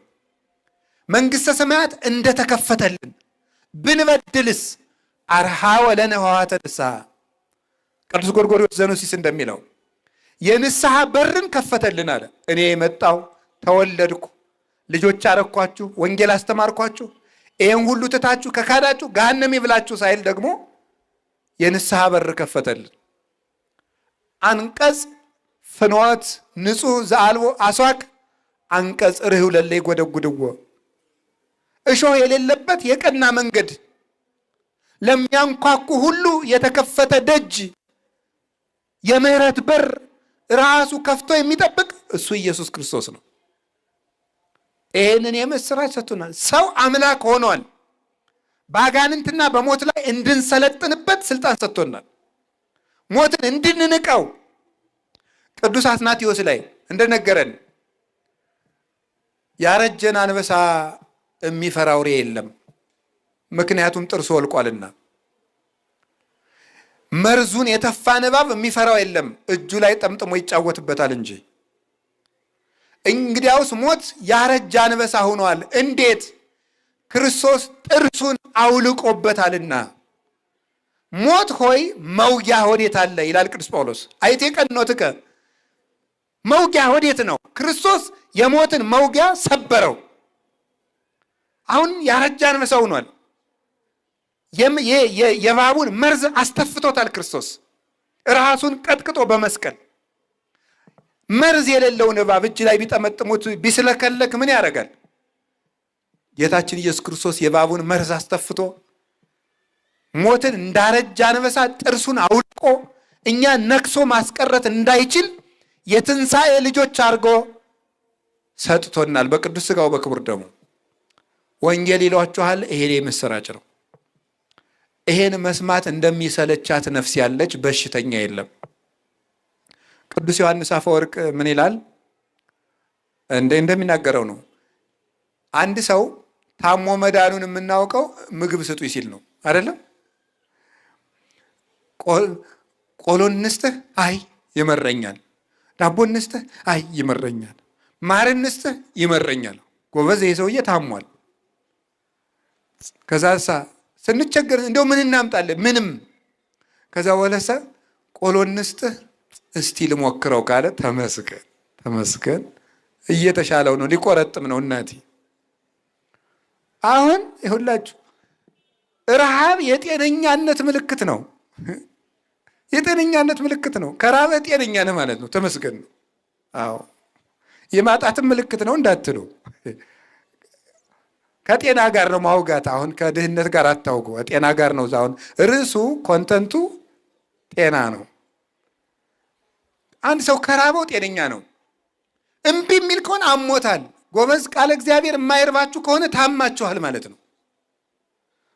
መንግሥተ ሰማያት እንደተከፈተልን፣ ብንበድልስ አርሃ ወለነ ኆኃተ ንስሐ። ቅዱስ ጎርጎርዮስ ዘኑሲስ እንደሚለው የንስሐ በርን ከፈተልን አለ። እኔ የመጣው ተወለድኩ፣ ልጆች አረኳችሁ፣ ወንጌል አስተማርኳችሁ፣ ይህን ሁሉ ትታችሁ ከካዳችሁ ገሃነም ይብላችሁ ሳይል ደግሞ የንስሐ በር ከፈተልን። አንቀጽ ፍኖት ንጹሕ ዘአልቦ አስዋክ አንቀጽ ርኅው ለለ ይጐደጕድዎ። እሾህ የሌለበት የቀና መንገድ፣ ለሚያንኳኩ ሁሉ የተከፈተ ደጅ፣ የምህረት በር ራሱ ከፍቶ የሚጠብቅ እሱ ኢየሱስ ክርስቶስ ነው። ይህንን የምስራች ሰጥቶናል። ሰው አምላክ ሆኗል። በአጋንንትና በሞት ላይ እንድንሰለጥንበት ስልጣን ሰጥቶናል። ሞትን እንድንንቀው ቅዱስ አትናቴዎስ ላይ እንደነገረን ያረጀን አንበሳ የሚፈራ አውሬ የለም፣ ምክንያቱም ጥርሱ ወልቋልና። መርዙን የተፋ እባብ የሚፈራው የለም፣ እጁ ላይ ጠምጥሞ ይጫወትበታል እንጂ። እንግዲያውስ ሞት ያረጀ አንበሳ ሆኗል። እንዴት? ክርስቶስ ጥርሱን አውልቆበታልና። ሞት ሆይ መውጊያ ወዴት አለ ይላል ቅዱስ ጳውሎስ። አይቴ ቀኖትከ፣ መውጊያ ወዴት ነው? ክርስቶስ የሞትን መውጊያ ሰበረው። አሁን ያረጀ አንበሳ ሆኗል። የእባቡን መርዝ አስተፍቶታል ክርስቶስ ራሱን ቀጥቅጦ በመስቀል። መርዝ የሌለውን እባብ እጅ ላይ ቢጠመጥሙት ቢስለከለክ ምን ያደርጋል? ጌታችን ኢየሱስ ክርስቶስ የእባቡን መርዝ አስተፍቶ ሞትን እንዳረጀ አንበሳ ጥርሱን አውልቆ እኛ ነክሶ ማስቀረት እንዳይችል የትንሣኤ ልጆች አድርጎ ሰጥቶናል በቅዱስ ሥጋው በክቡር ደሙ። ወንጌል ይሏችኋል። ይሄ የምስራች ነው። ይሄን መስማት እንደሚሰለቻት ነፍስ ያለች በሽተኛ የለም። ቅዱስ ዮሐንስ አፈወርቅ ምን ይላል? እንደሚናገረው ነው። አንድ ሰው ታሞ መዳኑን የምናውቀው ምግብ ስጡኝ ሲል ነው አይደለም? ቆሎ እንስጥህ፣ አይ ይመረኛል። ዳቦ እንስጥህ፣ አይ ይመረኛል። ማር እንስጥህ፣ ይመረኛል። ጎበዝ፣ ይሄ ሰውዬ ታሟል። ከዛ ስንቸገር እንደው ምን እናምጣለን? ምንም። ከዛ ወለሰ ቆሎ እንስጥህ እስቲ ልሞክረው ካለ ተመስገን ተመስገን እየተሻለው ነው፣ ሊቆረጥም ነው እናቴ። አሁን ይሁላችሁ ረሃብ የጤነኛነት ምልክት ነው። የጤነኛነት ምልክት ነው። ከራበ ጤነኛ ነህ ማለት ነው። ተመስገን ነው። አዎ የማጣትም ምልክት ነው እንዳትሉ። ከጤና ጋር ነው ማውጋት። አሁን ከድህነት ጋር አታውጉ። ጤና ጋር ነው። አሁን ርዕሱ ኮንተንቱ ጤና ነው። አንድ ሰው ከራበው ጤነኛ ነው። እምቢ የሚል ከሆነ አሞታል። ጎበዝ ቃለ እግዚአብሔር የማይርባችሁ ከሆነ ታማችኋል ማለት ነው።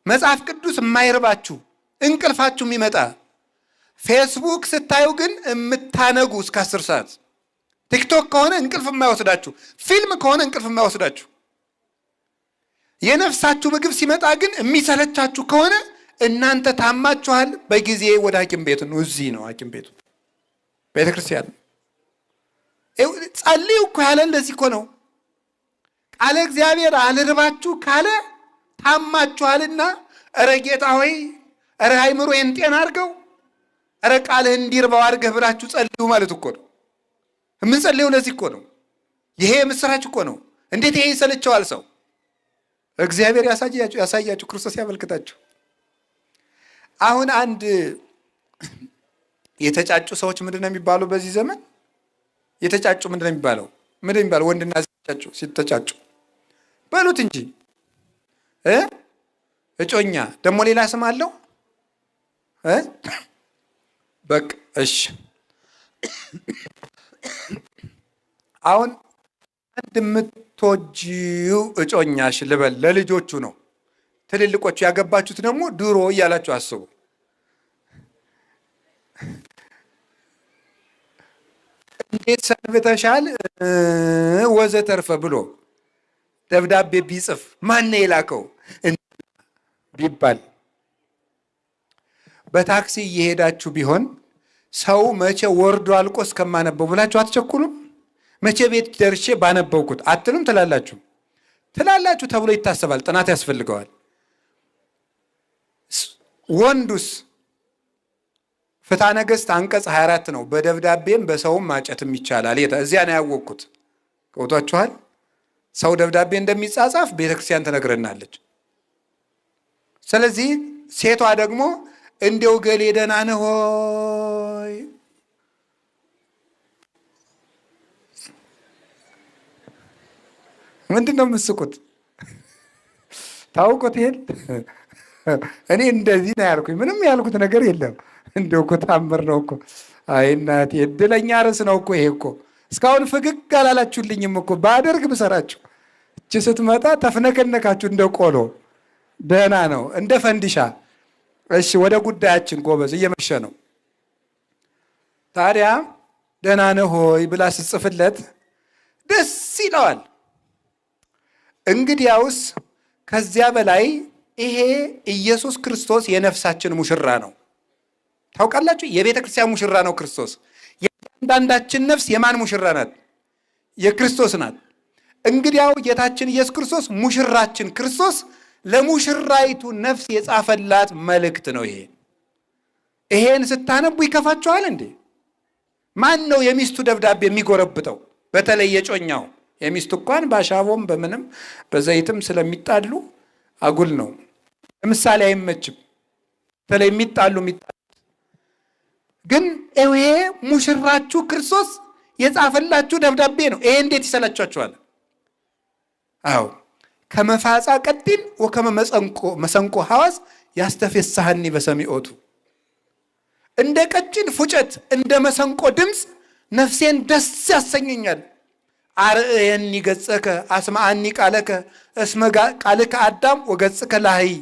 መጽሐፍ ቅዱስ የማይርባችሁ እንቅልፋችሁ የሚመጣ ፌስቡክ ስታዩ ግን የምታነጉ እስከ 10 ሰዓት፣ ቲክቶክ ከሆነ እንቅልፍ የማይወስዳችሁ፣ ፊልም ከሆነ እንቅልፍ የማይወስዳችሁ፣ የነፍሳችሁ ምግብ ሲመጣ ግን የሚሰለቻችሁ ከሆነ እናንተ ታማችኋል። በጊዜ ወደ ሐኪም ቤት ነው። እዚህ ነው ሐኪም ቤቱ፣ ቤተ ክርስቲያን። ጸልዩ እኮ ያለ እንደዚህ እኮ ነው። ቃለ እግዚአብሔር አልርባችሁ ካለ ታማችኋልና፣ እረ ጌታ ሆይ፣ እረ አይምሮዬን ጤና አድርገው፣ እረ ቃልህ እንዲርባው አድርገህ ብላችሁ ጸልዩ ማለት እኮ ነው። የምንጸልየው ለዚህ እኮ ነው። ይሄ ምስራች እኮ ነው። እንዴት ይሄ ይሰለቸዋል ሰው? እግዚአብሔር ያሳያችሁ፣ ክርስቶስ ያመልክታችሁ። አሁን አንድ የተጫጩ ሰዎች ምንድን ነው የሚባሉ? በዚህ ዘመን የተጫጩ ምንድን ነው የሚባለው? ምንድን ነው የሚባለው? ወንድና ሲተጫጩ በሉት እንጂ እጮኛ ደግሞ ሌላ ስም አለው። በቃ እሺ። አሁን አንድ የምትወጂው እጮኛሽ ልበል፣ ለልጆቹ ነው። ትልልቆቹ ያገባችሁት ደግሞ ድሮ እያላችሁ አስቡ። እንዴት ሰንብተሻል ወዘተርፈ ብሎ ደብዳቤ ቢጽፍ ማን የላከው ቢባል፣ በታክሲ እየሄዳችሁ ቢሆን ሰው መቼ ወርዶ አልቆ እስከማነበው ብላችሁ አትቸኩሉም? መቼ ቤት ደርሼ ባነበውኩት አትሉም? ትላላችሁ ተብሎ ይታሰባል። ጥናት ያስፈልገዋል። ወንዱስ ፍትሐ ነገሥት አንቀጽ 24 ነው። በደብዳቤም በሰውም ማጨትም ይቻላል። እዚያ ነው ያወቅኩት። ገብቷችኋል? ሰው ደብዳቤ እንደሚጻጻፍ ቤተክርስቲያን ትነግረናለች። ስለዚህ ሴቷ ደግሞ እንደው ገሌ ደህና ነህ ሆይ ምንድን ነው የምትስቁት? ታውቁት ይሄን እኔ እንደዚህ ነው ያልኩኝ። ምንም ያልኩት ነገር የለም። እንደው እኮ ታምር ነው እኮ። አይ እናቴ እድለኛ ርዕስ ነው እኮ ይሄ እኮ። እስካሁን ፍግግ አላላችሁልኝም እኮ። ባደርግ ብሰራችሁ እቺ ስትመጣ ተፍነከነካችሁ እንደ ቆሎ። ደህና ነው እንደ ፈንዲሻ። እሺ ወደ ጉዳያችን ጎበዝ፣ እየመሸ ነው። ታዲያ ደህና ነህ ሆይ ብላ ስጽፍለት ደስ ይለዋል። እንግዲያውስ ከዚያ በላይ ይሄ ኢየሱስ ክርስቶስ የነፍሳችን ሙሽራ ነው። ታውቃላችሁ? የቤተ ክርስቲያን ሙሽራ ነው ክርስቶስ። የአንዳንዳችን ነፍስ የማን ሙሽራ ናት? የክርስቶስ ናት። እንግዲያው ጌታችን ኢየሱስ ክርስቶስ ሙሽራችን ክርስቶስ ለሙሽራይቱ ነፍስ የጻፈላት መልእክት ነው ይሄ። ይሄን ስታነቡ ይከፋችኋል እንዴ? ማን ነው የሚስቱ ደብዳቤ የሚጎረብጠው? በተለይ የጮኛው። የሚስቱ እንኳን በአሻቦም በምንም በዘይትም ስለሚጣሉ አጉል ነው። ለምሳሌ አይመችም። በተለይ የሚጣሉ ግን ይሄ ሙሽራችሁ ክርስቶስ የጻፈላችሁ ደብዳቤ ነው። ይሄ እንዴት ይሰላችኋል? አዎ ከመፋጻ ቀጢን ወከመ መሰንቆ ሐዋስ ያስተፌሳህኒ በሰሚዖቱ። እንደ ቀጭን ፉጨት እንደ መሰንቆ ድምፅ ነፍሴን ደስ ያሰኘኛል። አርእየኒ ገጸከ አስማአኒ ቃለከ እስመ ቃልከ አዳም ወገጽከ ላህይ።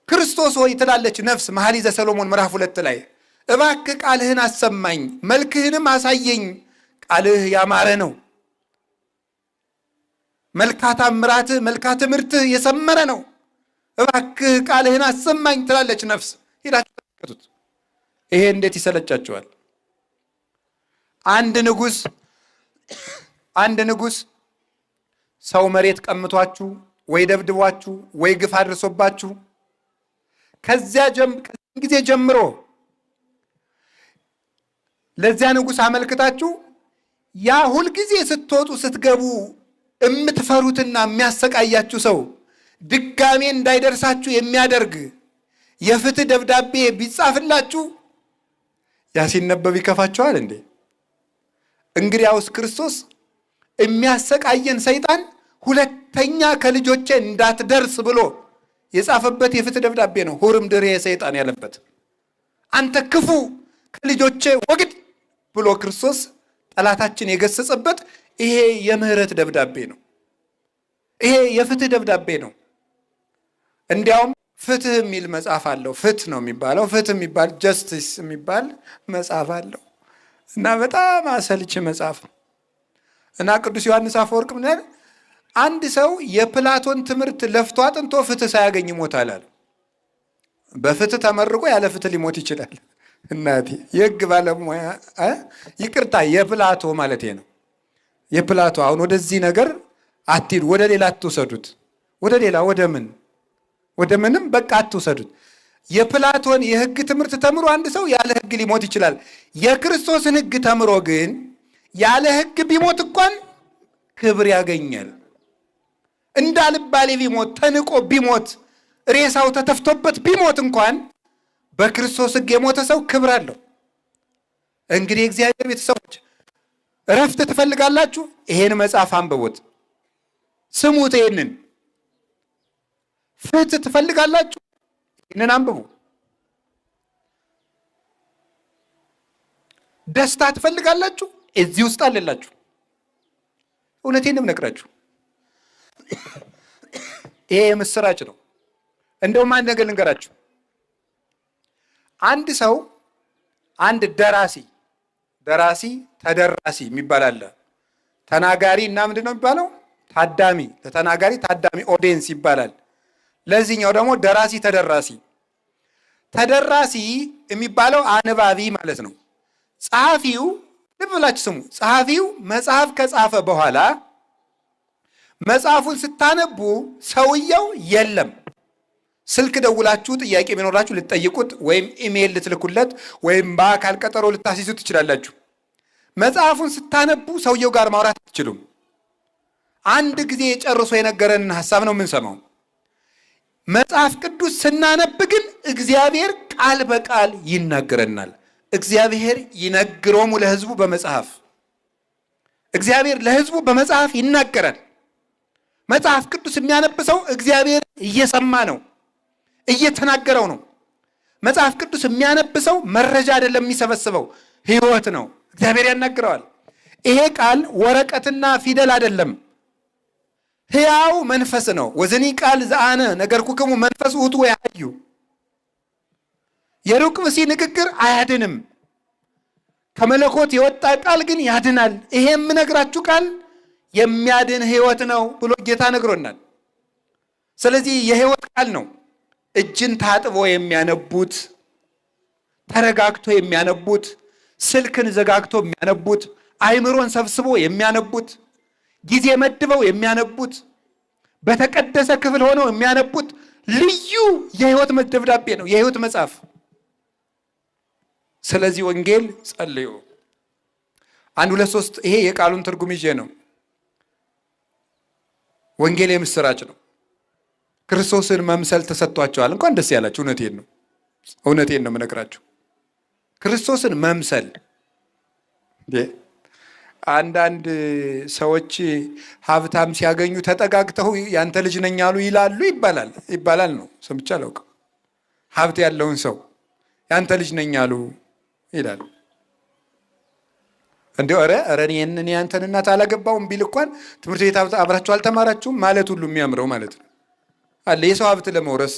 ክርስቶስ ሆይ ትላለች ነፍስ መኃልየ ዘሰሎሞን ምዕራፍ 2 ላይ እባክህ ቃልህን አሰማኝ፣ መልክህንም አሳየኝ። ቃልህ ያማረ ነው፣ መልካ ታምራትህ መልካ ትምህርትህ የሰመረ ነው። እባክህ ቃልህን አሰማኝ ትላለች ነፍስ። ሄዳችሁ ተመልከቱት። ይሄ እንዴት ይሰለቻችኋል? አንድ ንጉሥ ሰው መሬት ቀምቷችሁ ወይ ደብድቧችሁ ወይ ግፍ አድርሶባችሁ ከዚያ ጊዜ ጀምሮ ለዚያ ንጉሥ አመልክታችሁ ያ ሁልጊዜ ስትወጡ ስትገቡ የምትፈሩትና የሚያሰቃያችሁ ሰው ድጋሜ እንዳይደርሳችሁ የሚያደርግ የፍትህ ደብዳቤ ቢጻፍላችሁ ያ ሲነበብ ይከፋችኋል እንዴ? እንግዲያውስ ክርስቶስ የሚያሰቃየን ሰይጣን ሁለተኛ ከልጆቼ እንዳትደርስ ብሎ የጻፈበት የፍትህ ደብዳቤ ነው። ሁርም ድሬ ሰይጣን ያለበት አንተ ክፉ ከልጆቼ ወግድ ብሎ ክርስቶስ ጠላታችን የገሰጸበት ይሄ የምህረት ደብዳቤ ነው። ይሄ የፍትህ ደብዳቤ ነው። እንዲያውም ፍትህ የሚል መጽሐፍ አለው። ፍትህ ነው የሚባለው። ፍትህ የሚባል ጀስቲስ የሚባል መጽሐፍ አለው እና በጣም አሰልች መጽሐፍ ነው እና ቅዱስ ዮሐንስ አፈወርቅ ምን ያለ አንድ ሰው የፕላቶን ትምህርት ለፍቶ አጥንቶ ፍትህ ሳያገኝ ይሞታል አለ። በፍትህ ተመርቆ ያለ ፍትህ ሊሞት ይችላል። እናቴ የህግ ባለሙያ ይቅርታ፣ የፕላቶ ማለት ነው። የፕላቶ አሁን ወደዚህ ነገር አትሂዱ፣ ወደ ሌላ አትውሰዱት። ወደ ሌላ ወደ ምንም በቃ አትውሰዱት። የፕላቶን የህግ ትምህርት ተምሮ አንድ ሰው ያለ ህግ ሊሞት ይችላል። የክርስቶስን ህግ ተምሮ ግን ያለ ህግ ቢሞት እንኳን ክብር ያገኛል። እንዳልባሌ ቢሞት፣ ተንቆ ቢሞት፣ ሬሳው ተተፍቶበት ቢሞት እንኳን በክርስቶስ ህግ የሞተ ሰው ክብር አለው። እንግዲህ እግዚአብሔር ቤተሰቦች እረፍት ትፈልጋላችሁ? ይሄን መጽሐፍ አንብቡት፣ ስሙት። ይሄንን ፍትህ ትፈልጋላችሁ? ይሄንን አንብቡ። ደስታ ትፈልጋላችሁ? እዚህ ውስጥ አለላችሁ። እውነቴን ነው የምነግራችሁ። ይሄ የምስራች ነው። እንደውም አንድ ነገር ልንገራችሁ። አንድ ሰው አንድ ደራሲ ተደራሲ የሚባል አለ። ተናጋሪ እና ምንድን ነው የሚባለው? ታዳሚ። ለተናጋሪ ታዳሚ ኦዲየንስ ይባላል። ለዚህኛው ደግሞ ደራሲ ተደራሲ። ተደራሲ የሚባለው አንባቢ ማለት ነው። ጸሐፊው ልብ ብላችሁ ስሙ። ጸሐፊው መጽሐፍ ከጻፈ በኋላ መጽሐፉን ስታነቡ ሰውየው የለም። ስልክ ደውላችሁ ጥያቄ ቢኖራችሁ ልትጠይቁት ወይም ኢሜይል ልትልኩለት ወይም በአካል ቀጠሮ ልታስይዙት ትችላላችሁ። መጽሐፉን ስታነቡ ሰውየው ጋር ማውራት አትችሉም። አንድ ጊዜ ጨርሶ የነገረንን ሐሳብ ነው የምንሰማው። መጽሐፍ ቅዱስ ስናነብ ግን እግዚአብሔር ቃል በቃል ይናገረናል። እግዚአብሔር ይነግሮሙ ለሕዝቡ በመጽሐፍ። እግዚአብሔር ለሕዝቡ በመጽሐፍ ይናገራል። መጽሐፍ ቅዱስ የሚያነብ ሰው እግዚአብሔር እየሰማ ነው፣ እየተናገረው ነው። መጽሐፍ ቅዱስ የሚያነብ ሰው መረጃ አይደለም የሚሰበስበው፣ ሕይወት ነው። እግዚአብሔር ያናግረዋል። ይሄ ቃል ወረቀትና ፊደል አይደለም፣ ሕያው መንፈስ ነው። ወዘኒ ቃል ዘአነ ነገርኩክሙ መንፈስ ውእቱ ወያሕዩ። የሩቅ ብእሲ ንግግር አያድንም፣ ከመለኮት የወጣ ቃል ግን ያድናል። ይሄ የምነግራችሁ ቃል የሚያድን ሕይወት ነው ብሎ ጌታ ነግሮናል። ስለዚህ የሕይወት ቃል ነው። እጅን ታጥቦ የሚያነቡት፣ ተረጋግቶ የሚያነቡት፣ ስልክን ዘጋግቶ የሚያነቡት፣ አይምሮን ሰብስቦ የሚያነቡት፣ ጊዜ መድበው የሚያነቡት፣ በተቀደሰ ክፍል ሆነው የሚያነቡት ልዩ የሕይወት ደብዳቤ ነው፣ የሕይወት መጽሐፍ። ስለዚህ ወንጌል ጸልዩ። 1 2 3 ይሄ የቃሉን ትርጉም ይዤ ነው። ወንጌል የምስራች ነው። ክርስቶስን መምሰል ተሰጥቷቸዋል። እንኳን ደስ ያላችሁ። እውነቴን ነው የምነግራችሁ። ክርስቶስን መምሰል አንዳንድ ሰዎች ሀብታም ሲያገኙ ተጠጋግተው ያንተ ልጅ ነኝ አሉ ይላሉ ይባላል ነው ሰምቼ አላውቅም። ሀብት ያለውን ሰው ያንተ ልጅ ነኝ አሉ ይላሉ። እንዲሁ ኧረ እኔ ያንተን እናት አላገባውም ቢል እንኳን ትምህርት ቤት አብራችሁ አልተማራችሁም ማለት ሁሉ የሚያምረው ማለት ነው አለ። የሰው ሀብት ለመውረስ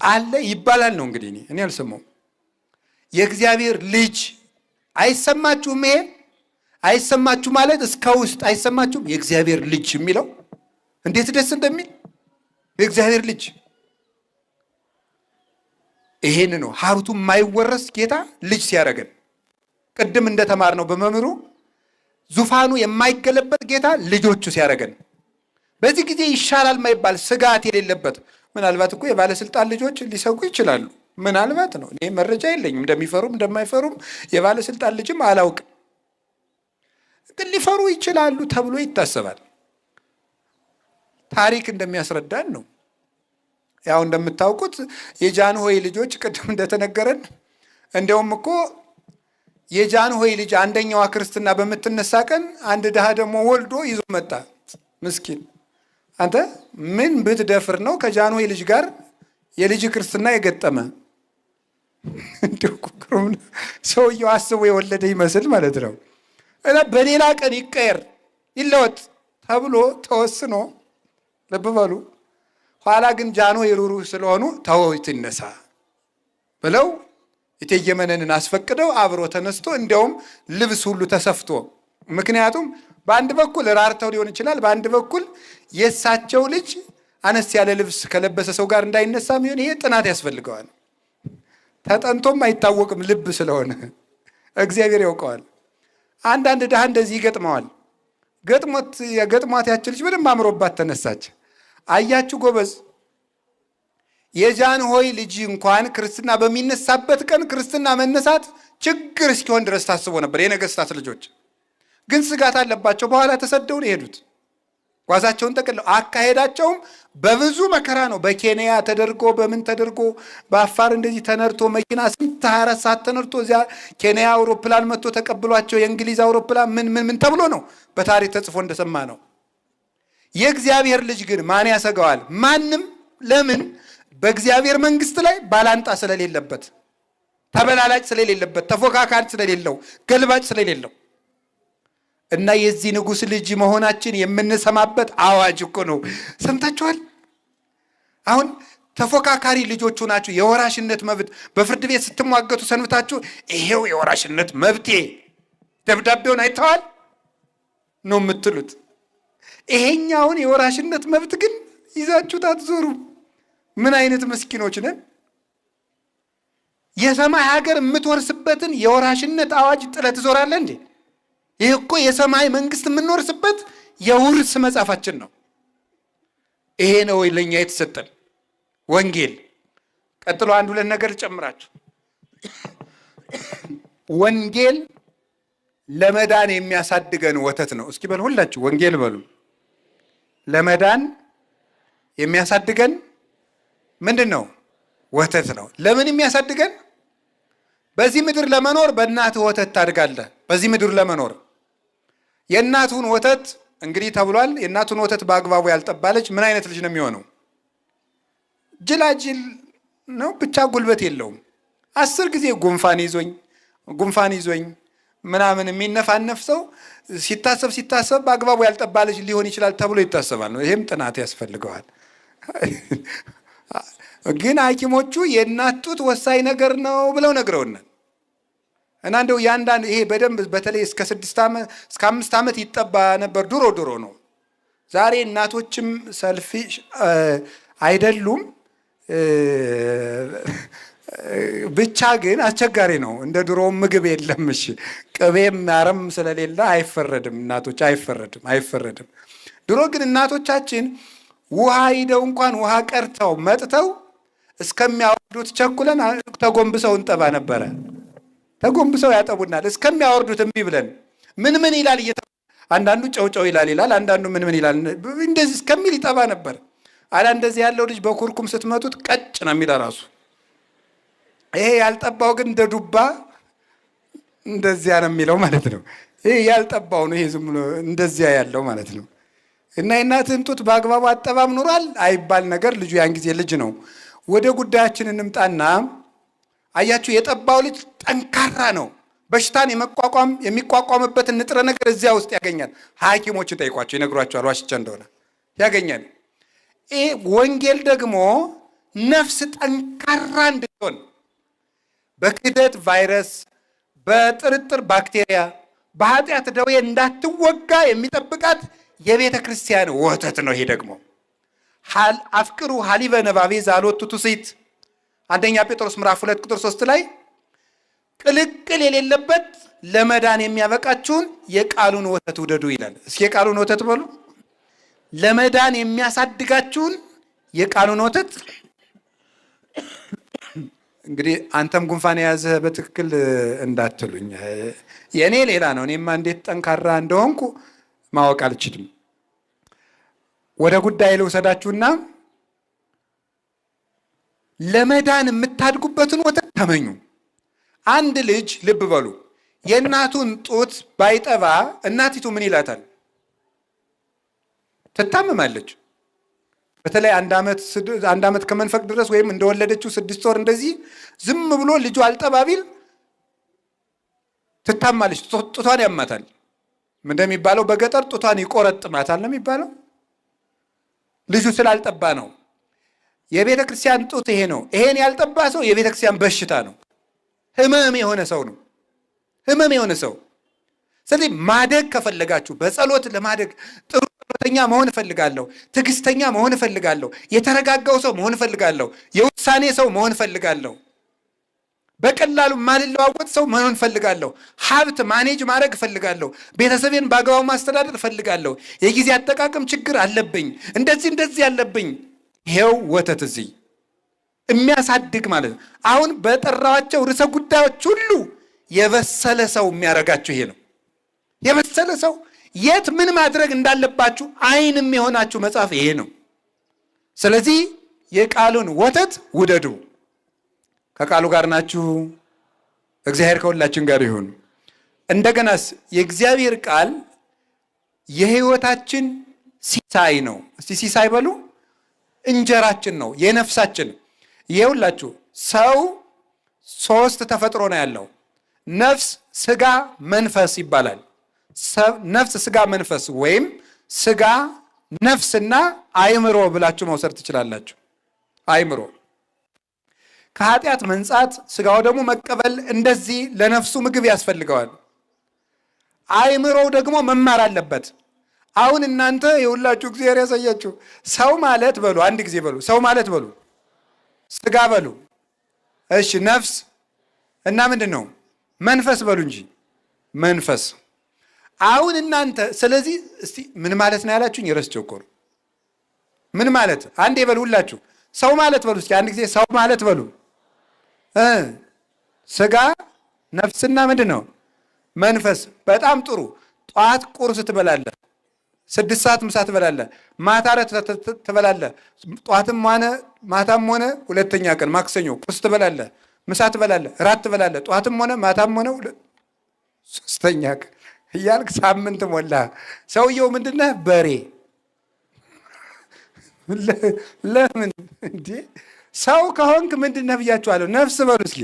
አለ ይባላል ነው እንግዲህ እኔ አልሰማውም። የእግዚአብሔር ልጅ አይሰማችሁም? ይሄ አይሰማችሁ ማለት እስከ ውስጥ አይሰማችሁም? የእግዚአብሔር ልጅ የሚለው እንዴት ደስ እንደሚል የእግዚአብሔር ልጅ። ይሄን ነው ሀብቱ የማይወረስ ጌታ ልጅ ሲያደርገን። ቅድም እንደተማርነው በመምህሩ ዙፋኑ የማይገለበጥ ጌታ ልጆቹ ሲያደርገን፣ በዚህ ጊዜ ይሻላል ማይባል ስጋት የሌለበት። ምናልባት እኮ የባለስልጣን ልጆች ሊሰጉ ይችላሉ። ምናልባት ነው፣ እኔ መረጃ የለኝም። እንደሚፈሩም እንደማይፈሩም የባለስልጣን ልጅም አላውቅም። ግን ሊፈሩ ይችላሉ ተብሎ ይታሰባል። ታሪክ እንደሚያስረዳን ነው። ያው እንደምታውቁት የጃንሆይ ልጆች ቅድም እንደተነገረን እንደውም እኮ የጃንሆይ ልጅ አንደኛዋ ክርስትና በምትነሳ ቀን አንድ ድሃ ደግሞ ወልዶ ይዞ መጣ። ምስኪን አንተ ምን ብትደፍር ነው ከጃንሆይ ልጅ ጋር የልጅ ክርስትና የገጠመ? እንደውም ሰውየው አስቦ የወለደ ይመስል ማለት ነው። እና በሌላ ቀን ይቀየር ይለወጥ ተብሎ ተወስኖ ልብ በሉ። ኋላ ግን ጃንሆይ ሩሩህ ስለሆኑ ተውት ይነሳ ብለው እቴጌ መነንን አስፈቅደው አብሮ ተነስቶ እንዲያውም ልብስ ሁሉ ተሰፍቶ፣ ምክንያቱም በአንድ በኩል ራርተው ሊሆን ይችላል፣ በአንድ በኩል የእሳቸው ልጅ አነስ ያለ ልብስ ከለበሰ ሰው ጋር እንዳይነሳ የሚሆን ይሄ ጥናት ያስፈልገዋል። ተጠንቶም አይታወቅም ልብ ስለሆነ እግዚአብሔር ያውቀዋል። አንዳንድ ድሃ እንደዚህ ይገጥመዋል። ገጥሟት ያች ልጅ በደንብ አምሮባት ተነሳች። አያችሁ ጎበዝ፣ የጃንሆይ ልጅ እንኳን ክርስትና በሚነሳበት ቀን ክርስትና መነሳት ችግር እስኪሆን ድረስ ታስቦ ነበር። የነገስታት ልጆች ግን ስጋት አለባቸው። በኋላ ተሰደው ነው የሄዱት። ጓዛቸውን ጠቅልለው አካሄዳቸውም በብዙ መከራ ነው። በኬንያ ተደርጎ በምን ተደርጎ በአፋር እንደዚህ ተነርቶ መኪና ስንት 24 ሰዓት ተነርቶ እዚያ ኬንያ አውሮፕላን መጥቶ ተቀብሏቸው የእንግሊዝ አውሮፕላን ምን ተብሎ ነው በታሪክ ተጽፎ እንደሰማ ነው። የእግዚአብሔር ልጅ ግን ማን ያሰጋዋል? ማንም። ለምን? በእግዚአብሔር መንግስት ላይ ባላንጣ ስለሌለበት፣ ተበላላጭ ስለሌለበት፣ ተፎካካሪ ስለሌለው፣ ገልባጭ ስለሌለው እና የዚህ ንጉሥ ልጅ መሆናችን የምንሰማበት አዋጅ እኮ ነው። ሰምታችኋል? አሁን ተፎካካሪ ልጆቹ ናችሁ። የወራሽነት መብት በፍርድ ቤት ስትሟገቱ ሰንብታችሁ ይሄው የወራሽነት መብቴ ደብዳቤውን አይተዋል ነው የምትሉት። ይሄኛውን የወራሽነት መብት ግን ይዛችሁት አትዞሩም። ምን አይነት ምስኪኖች ነን! የሰማይ ሀገር የምትወርስበትን የወራሽነት አዋጅ ጥለህ ትዞራለህ እንዴ? ይህ እኮ የሰማይ መንግስት የምንወርስበት የውርስ መጽሐፋችን ነው። ይሄ ነው ለኛ የተሰጠን ወንጌል። ቀጥሎ አንድ ሁለት ነገር ጨምራችሁ፣ ወንጌል ለመዳን የሚያሳድገን ወተት ነው። እስኪ በሉ ሁላችሁ ወንጌል በሉ። ለመዳን የሚያሳድገን ምንድን ነው? ወተት ነው። ለምን የሚያሳድገን? በዚህ ምድር ለመኖር በእናትህ ወተት ታድጋለህ። በዚህ ምድር ለመኖር የእናቱን ወተት እንግዲህ ተብሏል። የእናቱን ወተት በአግባቡ ያልጠባለች ምን አይነት ልጅ ነው የሚሆነው? ጅላጅል ነው፣ ብቻ ጉልበት የለውም። 10 ጊዜ ጉንፋን ይዞኝ ምናምን የሚነፋነፍ ሰው ሲታሰብ በአግባቡ ያልጠባ ልጅ ሊሆን ይችላል ተብሎ ይታሰባል ነው። ይሄም ጥናት ያስፈልገዋል። ግን ሐኪሞቹ የእናት ጡት ወሳኝ ነገር ነው ብለው ነግረውናል። እና እንደው ያንዳንድ ይሄ በደንብ በተለይ እስከ 5 ዓመት ይጠባ ነበር ድሮ ነው። ዛሬ እናቶችም ሰልፊሽ አይደሉም። ብቻ ግን አስቸጋሪ ነው። እንደ ድሮም ምግብ የለም። እሺ ቅቤም አረም ስለሌለ አይፈረድም። እናቶች አይፈረድም። ድሮ ግን እናቶቻችን ውሃ ሂደው እንኳን ውሃ ቀርተው መጥተው እስከሚያወርዱት ቸኩለን ተጎንብሰው እንጠባ ነበረ። ተጎንብሰው ያጠቡናል እስከሚያወርዱት እምቢ ብለን ምን ይላል አንዳንዱ ጨው ይላል፣ አንዳንዱ ምን ይላል እንደዚህ እስከሚል ይጠባ ነበር። አላ እንደዚህ ያለው ልጅ በኩርኩም ስትመቱት ቀጭ ነው የሚል ራሱ። ይሄ ያልጠባው ግን እንደ ዱባ እንደዚያ ነው የሚለው ማለት ነው። ይሄ ያልጠባው ነው፣ ይሄ ዝም ብሎ እንደዚያ ያለው ማለት ነው። እና የእናትህን ጡት በአግባቡ አጠባም ኑሯል አይባል ነገር። ልጁ ያን ጊዜ ልጅ ነው። ወደ ጉዳያችን እንምጣና አያችሁ፣ የጠባው ልጅ ጠንካራ ነው። በሽታን የሚቋቋምበትን ንጥረ ነገር እዚያ ውስጥ ያገኛል። ሐኪሞች ጠይቋቸው ይነግሯቸዋል፣ ዋሽቻ እንደሆነ ያገኛል። ይሄ ወንጌል ደግሞ ነፍስ ጠንካራ እንድትሆን በክህደት ቫይረስ፣ በጥርጥር ባክቴሪያ፣ በኃጢአት ደዌ እንዳትወጋ የሚጠብቃት የቤተ ክርስቲያን ወተት ነው። ይሄ ደግሞ አፍቅሩ ሀሊበ ነባቤ ዛሎቱ ትውሲት አንደኛ ጴጥሮስ ምዕራፍ 2 ቁጥር 3 ላይ ቅልቅል የሌለበት ለመዳን የሚያበቃችሁን የቃሉን ወተት ውደዱ ይላል። እስኪ የቃሉን ወተት በሉ። ለመዳን የሚያሳድጋችሁን የቃሉን ወተት እንግዲህ አንተም ጉንፋን የያዘህ በትክክል እንዳትሉኝ፣ የእኔ ሌላ ነው። እኔማ እንዴት ጠንካራ እንደሆንኩ ማወቅ አልችልም። ወደ ጉዳይ ልውሰዳችሁና ለመዳን የምታድጉበትን ወተት ተመኙ። አንድ ልጅ ልብ በሉ፣ የእናቱን ጡት ባይጠባ እናቲቱ ምን ይላታል? ትታመማለች። በተለይ አንድ ዓመት ከመንፈቅ ድረስ ወይም እንደወለደችው 6 ወር እንደዚህ ዝም ብሎ ልጁ አልጠባ ቢል ትታማለች። ጡቷን ያማታል። እንደሚባለው በገጠር ጡቷን ይቆረጥማታል ነው የሚባለው። ልጁ ስላልጠባ ነው። የቤተ ክርስቲያን ጡት ይሄ ነው። ይሄን ያልጠባ ሰው የቤተ ክርስቲያን በሽታ ነው። ህመም የሆነ ሰው ነው። ህመም የሆነ ሰው። ስለዚህ ማደግ ከፈለጋችሁ በጸሎት ለማደግ ጥሩ ጸሎተኛ መሆን እፈልጋለሁ፣ ትዕግስተኛ መሆን እፈልጋለሁ፣ የተረጋጋው ሰው መሆን እፈልጋለሁ፣ የውሳኔ ሰው መሆን እፈልጋለሁ፣ በቀላሉ ማልለዋወጥ ሰው መሆን እፈልጋለሁ፣ ሀብት ማኔጅ ማድረግ እፈልጋለሁ፣ ቤተሰቤን በአግባቡ ማስተዳደር እፈልጋለሁ፣ የጊዜ አጠቃቀም ችግር አለብኝ፣ እንደዚህ ያለብኝ። ይሄው ወተት እዚህ የሚያሳድግ ማለት ነው። አሁን በጠራዋቸው ርዕሰ ጉዳዮች ሁሉ የበሰለ ሰው የሚያደርጋችሁ ይሄ ነው። የበሰለ ሰው የት ምን ማድረግ እንዳለባችሁ አይንም የሆናችሁ መጽሐፍ ይሄ ነው። ስለዚህ የቃሉን ወተት ውደዱ። ከቃሉ ጋር ናችሁ። እግዚአብሔር ከሁላችን ጋር ይሁን። እንደገናስ የእግዚአብሔር ቃል የህይወታችን ሲሳይ ነው። እስቲ ሲሳይ በሉ። እንጀራችን ነው፣ የነፍሳችን። ይኸውላችሁ ሰው 3 ተፈጥሮ ነው ያለው። ነፍስ፣ ስጋ፣ መንፈስ ይባላል። ነፍስ፣ ስጋ፣ መንፈስ ወይም ስጋ፣ ነፍስና አእምሮ ብላችሁ መውሰድ ትችላላችሁ። አእምሮ ከኃጢአት መንጻት፣ ስጋው ደግሞ መቀበል፣ እንደዚህ ለነፍሱ ምግብ ያስፈልገዋል። አእምሮው ደግሞ መማር አለበት። አሁን እናንተ የሁላችሁ እግዚአብሔር ያሳያችሁ። ሰው ማለት በሉ፣ አንድ ጊዜ በሉ፣ ሰው ማለት በሉ፣ ስጋ በሉ፣ እሺ፣ ነፍስ እና ምንድን ነው መንፈስ በሉ እንጂ መንፈስ። አሁን እናንተ ስለዚህ እስቲ ምን ማለት ነው ያላችሁኝ? የረስቸው እኮ ነው። ምን ማለት አንዴ በሉ ሁላችሁ፣ ሰው ማለት በሉ እስኪ አንድ ጊዜ ሰው ማለት በሉ። ስጋ ነፍስና ምንድን ነው መንፈስ። በጣም ጥሩ። ጠዋት ቁርስ ትበላለህ፣ 6 ሰዓት ምሳ ትበላለህ፣ ማታ እራት ትበላለህ። ጠዋትም ሆነ ማታም ሆነ ሁለተኛ ቀን ማክሰኞ ቁርስ ትበላለህ፣ ምሳ ትበላለህ፣ እራት ትበላለህ። ጠዋትም ሆነ ማታም ሆነ ሶስተኛ ቀን እያልክ ሳምንት ሞላ። ሰውየው ምንድነህ? በሬ። ለምን እንዴ? ሰው ከሆንክ ምንድነህ ብያችኋለሁ። ነፍስ በሉ እስኪ።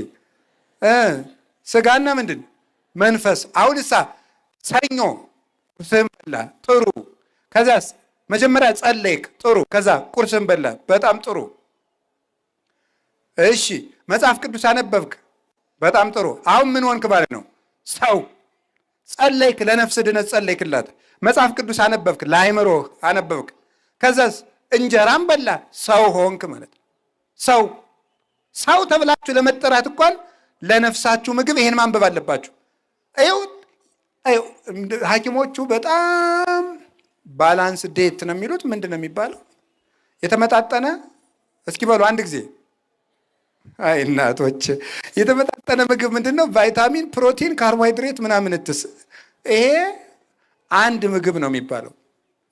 ስጋና ምንድን መንፈስ። አሁን እሳ ሰኞ ቁርስህን በላ፣ ጥሩ። ከዛስ መጀመሪያ ጸለይክ፣ ጥሩ። ከዛ ቁርስህን በላ፣ በጣም ጥሩ። እሺ መጽሐፍ ቅዱስ አነበብክ፣ በጣም ጥሩ። አሁን ምን ሆንክ ማለት ነው? ሰው። ጸለይክ፣ ለነፍስ ድነት ጸለይክላት። መጽሐፍ ቅዱስ አነበብክ፣ ለአእምሮህ አነበብክ። ከዛስ እንጀራም በላ፣ ሰው ሆንክ ማለት ነው። ሰው ተብላችሁ ለመጠራት እንኳን ለነፍሳችሁ ምግብ ይሄን ማንበብ አለባችሁ። ሐኪሞቹ በጣም ባላንስ ዴት ነው የሚሉት። ምንድን ነው የሚባለው? የተመጣጠነ። እስኪ በሉ አንድ ጊዜ። አይ እናቶች፣ የተመጣጠነ ምግብ ምንድን ነው? ቫይታሚን፣ ፕሮቲን፣ ካርቦሃይድሬት ምናምን እትስ። ይሄ አንድ ምግብ ነው የሚባለው።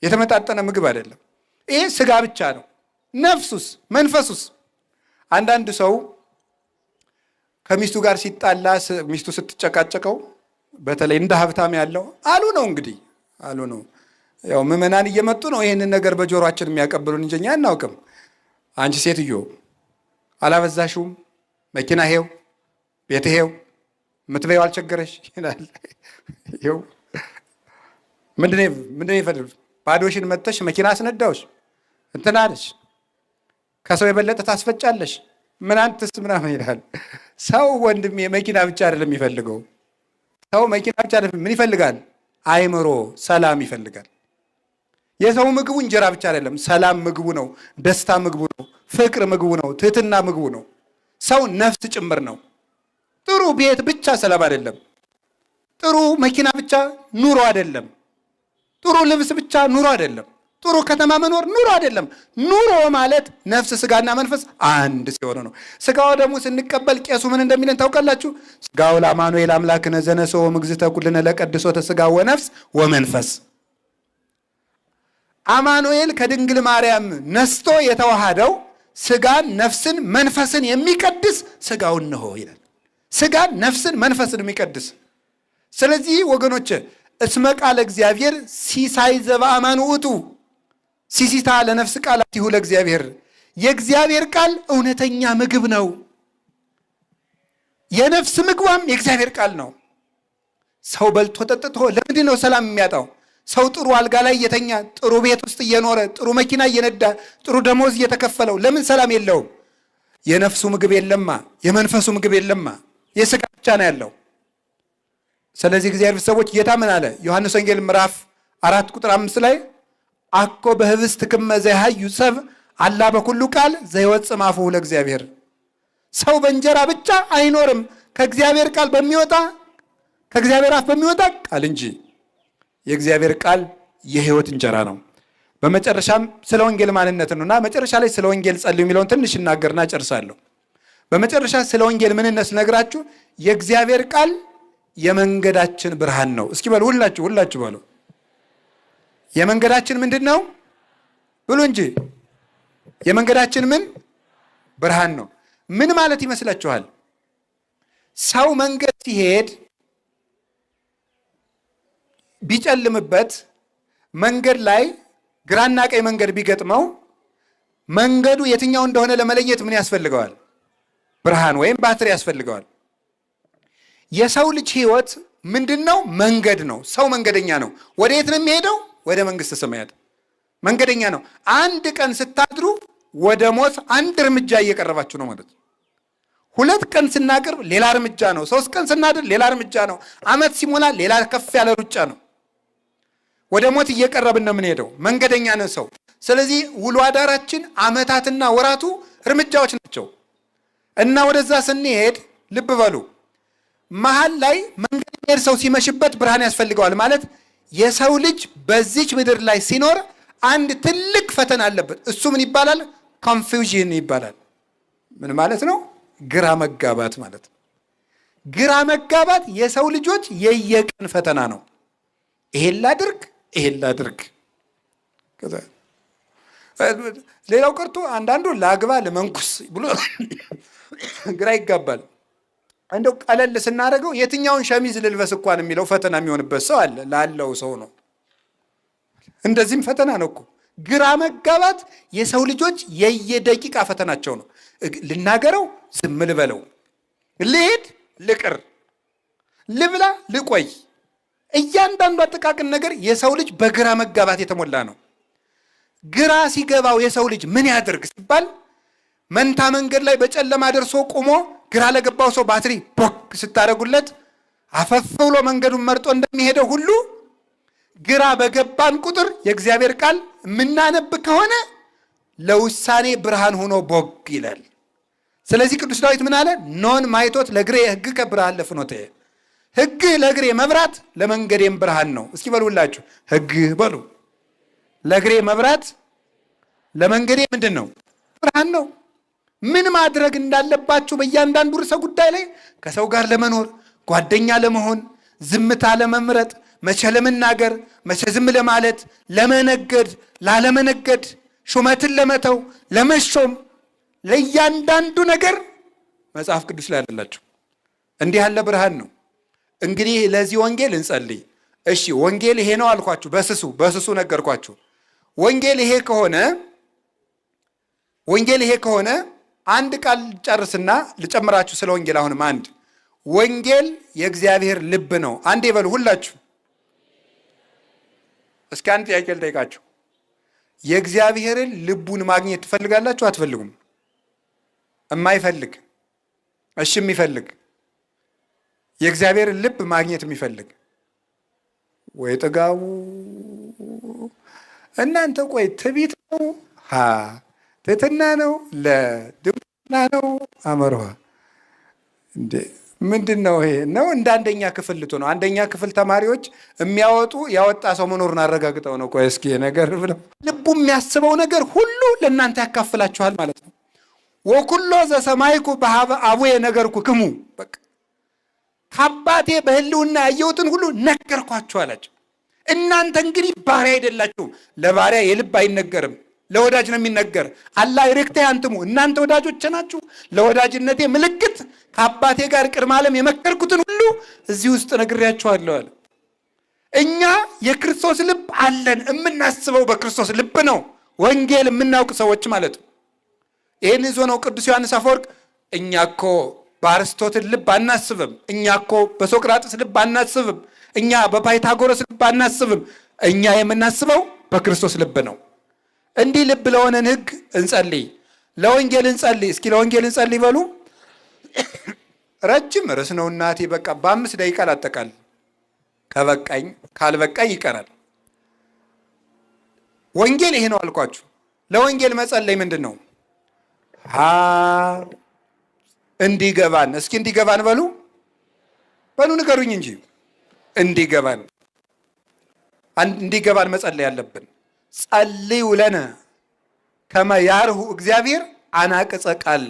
የተመጣጠነ ምግብ አይደለም። ይሄ ስጋ ብቻ ነው። ነፍሱስ መንፈሱስ? አንዳንድ ሰው ከሚስቱ ጋር ሲጣላ፣ ሚስቱ ስትጨቃጨቀው፣ በተለይ እንደ ሀብታም ያለው አሉ ነው እንግዲህ አሉ ነው። ያው ምዕመናን እየመጡ ነው ይህንን ነገር በጆሮአችን የሚያቀብሉን እንጂ እኛ አናውቅም። አንቺ ሴትዮ አላበዛሽውም? መኪና ሄው፣ ቤት ሄው፣ የምትበይው አልቸገረሽ ይላል። ይኸው ምንድን ይፈልግ? ባዶሽን መጥተሽ መኪና አስነዳውሽ እንትን አለሽ፣ ከሰው የበለጠ ታስፈጫለሽ፣ ምን አንተስ ምናምን ይላል። ሰው ወንድሜ መኪና ብቻ አይደለም የሚፈልገው። ሰው መኪና ብቻ አይደለም፣ ምን ይፈልጋል? አእምሮ፣ ሰላም ይፈልጋል። የሰው ምግቡ እንጀራ ብቻ አይደለም፣ ሰላም ምግቡ ነው፣ ደስታ ምግቡ ነው፣ ፍቅር ምግቡ ነው፣ ትህትና ምግቡ ነው። ሰው ነፍስ ጭምር ነው። ጥሩ ቤት ብቻ ሰላም አይደለም። ጥሩ መኪና ብቻ ኑሮ አይደለም። ጥሩ ልብስ ብቻ ኑሮ አይደለም። ጥሩ ከተማ መኖር ኑሮ አይደለም። ኑሮ ማለት ነፍስ ስጋና መንፈስ አንድ ሲሆኑ ነው። ስጋው ደግሞ ስንቀበል ቄሱ ምን እንደሚለን ታውቃላችሁ? ስጋው ለአማኑኤል አምላክነ ዘነሥኦ እምግዝእተ ኩልነ ለቀድሶተ ስጋ ወነፍስ ወመንፈስ። አማኑኤል ከድንግል ማርያም ነስቶ የተዋሃደው ስጋን፣ ነፍስን፣ መንፈስን የሚቀድስ ስጋውን ነው ይላል። ስጋን፣ ነፍስን፣ መንፈስን የሚቀድስ። ስለዚህ ወገኖች እስመ ቃለ እግዚአብሔር ሲሳይ ዘበአማን ውእቱ ሲሲታ ለነፍስ ቃላቲሁ ለእግዚአብሔር። የእግዚአብሔር ቃል እውነተኛ ምግብ ነው። የነፍስ ምግቧም የእግዚአብሔር ቃል ነው። ሰው በልቶ ጠጥቶ ለምንድን ነው ሰላም የሚያጣው? ሰው ጥሩ አልጋ ላይ እየተኛ ጥሩ ቤት ውስጥ እየኖረ ጥሩ መኪና እየነዳ ጥሩ ደሞዝ እየተከፈለው ለምን ሰላም የለውም? የነፍሱ ምግብ የለማ፣ የመንፈሱ ምግብ የለማ፣ የስጋ ብቻ ነው ያለው። ስለዚህ እግዚአብሔር ሰዎች ጌታ ምን አለ? ዮሐንስ ወንጌል ምዕራፍ 4 ቁጥር 5 ላይ አኮ በህብስት ክመ ዘይሃዩ ሰብ አላ በኩሉ ቃል ዘይወፅእ እምአፉሁ ለእግዚአብሔር። ሰው በእንጀራ ብቻ አይኖርም ከእግዚአብሔር ቃል በሚወጣ ከእግዚአብሔር አፍ በሚወጣ ቃል እንጂ። የእግዚአብሔር ቃል የህይወት እንጀራ ነው። በመጨረሻም ስለ ወንጌል ማንነት ነውና መጨረሻ ላይ ስለ ወንጌል ጸልዩ የሚለውን ትንሽ እናገርና ጨርሳለሁ። በመጨረሻ ስለ ወንጌል ምንነት ስነግራችሁ የእግዚአብሔር ቃል የመንገዳችን ብርሃን ነው። እስኪ በሉ ሁላችሁ በሉ። የመንገዳችን ምንድን ነው ብሉ እንጂ። የመንገዳችን ምን ብርሃን ነው። ምን ማለት ይመስላችኋል? ሰው መንገድ ሲሄድ ቢጨልምበት መንገድ ላይ ግራና ቀኝ መንገድ ቢገጥመው መንገዱ የትኛው እንደሆነ ለመለየት ምን ያስፈልገዋል? ብርሃን ወይም ባትሪ ያስፈልገዋል። የሰው ልጅ ህይወት ምንድን ነው? መንገድ ነው። ሰው መንገደኛ ነው። ወደ የት ነው የሚሄደው? ወደ መንግስተ ሰማያት። መንገደኛ ነው። አንድ ቀን ስታድሩ ወደ ሞት አንድ እርምጃ እየቀረባችሁ ነው ማለት ነው። 2 ቀን ስናቅርብ ሌላ እርምጃ ነው። 3 ቀን ስናድር ሌላ እርምጃ ነው። ዓመት ሲሞላ ሌላ ከፍ ያለ ሩጫ ነው። ወደ ሞት እየቀረብን ነው የምንሄደው። መንገደኛ ነው ሰው። ስለዚህ ውሎ አዳራችን ዓመታትና ወራቱ እርምጃዎች ናቸው እና ወደዛ ስንሄድ ልብ በሉ መሀል ላይ መንገድ የሚሄድ ሰው ሲመሽበት ብርሃን ያስፈልገዋል። ማለት የሰው ልጅ በዚች ምድር ላይ ሲኖር አንድ ትልቅ ፈተና አለበት። እሱ ምን ይባላል? ኮንፊውዥን ይባላል። ምን ማለት ነው? ግራ መጋባት ማለት ነው። ግራ መጋባት የሰው ልጆች የየቀን ፈተና ነው። ይሄን ላድርግ፣ ይሄን ላድርግ። ሌላው ቀርቶ አንዳንዱ ላግባ ለመንኩስ ብሎ ግራ ይጋባል። እንደው ቀለል ስናደርገው የትኛውን ሸሚዝ ልልበስ እንኳን የሚለው ፈተና የሚሆንበት ሰው አለ። ላለው ሰው ነው። እንደዚህም ፈተና ነው እኮ። ግራ መጋባት የሰው ልጆች የየደቂቃ ፈተናቸው ነው። ልናገረው፣ ዝም ልበለው፣ ልሄድ፣ ልቅር፣ ልብላ፣ ልቆይ፣ እያንዳንዱ አጠቃቅን ነገር የሰው ልጅ በግራ መጋባት የተሞላ ነው። ግራ ሲገባው የሰው ልጅ ምን ያድርግ ሲባል መንታ መንገድ ላይ በጨለማ ደርሶ ቆሞ ግራ ለገባው ሰው ባትሪ ቦክ ስታደርጉለት አፈፍ ብሎ መንገዱን መርጦ እንደሚሄደው ሁሉ ግራ በገባን ቁጥር የእግዚአብሔር ቃል የምናነብ ከሆነ ለውሳኔ ብርሃን ሆኖ ቦግ ይላል። ስለዚህ ቅዱስ ዳዊት ምን አለ? ኖን ማይቶት ለእግሬ ሕግከ ብርሃን ለፍኖትየ። ሕግህ ለእግሬ መብራት ለመንገዴም ብርሃን ነው። እስኪ በሉላችሁ ሕግህ በሉ። ለእግሬ መብራት ለመንገዴ ምንድን ነው? ብርሃን ነው። ምን ማድረግ እንዳለባችሁ በእያንዳንዱ ርዕሰ ጉዳይ ላይ ከሰው ጋር ለመኖር፣ ጓደኛ ለመሆን፣ ዝምታ ለመምረጥ፣ መቼ ለመናገር፣ መቼ ዝም ለማለት፣ ለመነገድ፣ ላለመነገድ፣ ሹመትን ለመተው፣ ለመሾም፣ ለእያንዳንዱ ነገር መጽሐፍ ቅዱስ ላይ አለላችሁ። እንዲህ ያለ ብርሃን ነው። እንግዲህ ለዚህ ወንጌል እንጸልይ። እሺ ወንጌል ይሄ ነው አልኳችሁ። በስሱ ነገርኳችሁ። ወንጌል ይሄ ከሆነ አንድ ቃል ጨርስና ልጨምራችሁ ስለ ወንጌል። አሁንም አንድ ወንጌል የእግዚአብሔር ልብ ነው። አንዴ በሉ ሁላችሁ። እስኪ አንድ ጥያቄ ልጠይቃችሁ። የእግዚአብሔርን ልቡን ማግኘት ትፈልጋላችሁ? አትፈልጉም? የማይፈልግ እሺ፣ የሚፈልግ የእግዚአብሔርን ልብ ማግኘት የሚፈልግ ወይ ጥጋቡ እናንተ ቆይ ትዕቢት ነው ትሕትና ነው ለድምና ነው አመርኋ እንዴ ምንድን ነው ይሄ? ነው እንደ አንደኛ ክፍል ልትሆነው። አንደኛ ክፍል ተማሪዎች ያወጣ ሰው መኖሩን አረጋግጠው ነው። ቆይ እስኪ ነገር ብለው ልቡ የሚያስበው ነገር ሁሉ ለእናንተ ያካፍላችኋል ማለት ነው። ወኩሎ ዘሰማይኩ በሀበ አቡየ ነገርኩ ክሙ፣ በቃ ከአባቴ በህልውና ያየሁትን ሁሉ ነገርኳችሁ አላቸው። እናንተ እንግዲህ ባሪያ አይደላችሁም። ለባሪያ የልብ አይነገርም፣ ለወዳጅ ነው የሚነገር። አላ ይሬክቴ አንትሙ፣ እናንተ ወዳጆች ናችሁ። ለወዳጅነቴ ምልክት ከአባቴ ጋር ቅድመ ዓለም የመከርኩትን ሁሉ እዚህ ውስጥ ነግሬያችኋለሁ አለ። እኛ የክርስቶስ ልብ አለን። የምናስበው በክርስቶስ ልብ ነው። ወንጌል የምናውቅ ሰዎች ማለት ነው። ይህን ይዞ ነው ቅዱስ ዮሐንስ አፈወርቅ እኛ እኮ በአርስቶትል ልብ አናስብም፣ እኛ እኮ በሶቅራጥስ ልብ አናስብም፣ እኛ በፓይታጎረስ ልብ አናስብም፣ እኛ የምናስበው በክርስቶስ ልብ ነው። እንዲህ ልብ ለሆነን ሕግ እንጸልይ፣ ለወንጌል እንጸልይ። እስኪ ለወንጌል እንጸልይ በሉ። ረጅም ርዕስ ነው እናቴ። በቃ በ5 ደቂቃ ላጠቃል። ከበቃኝ ካልበቃኝ ይቀራል። ወንጌል ይሄ ነው አልኳችሁ። ለወንጌል መጸለይ ምንድን ነው? እንዲገባን። እስኪ እንዲገባን በሉ ንገሩኝ እንጂ እንዲገባን መጸለይ ያለብን። ጸልዩ ለነ ከመ ያርሁ እግዚአብሔር አናቅጸ ቃል፣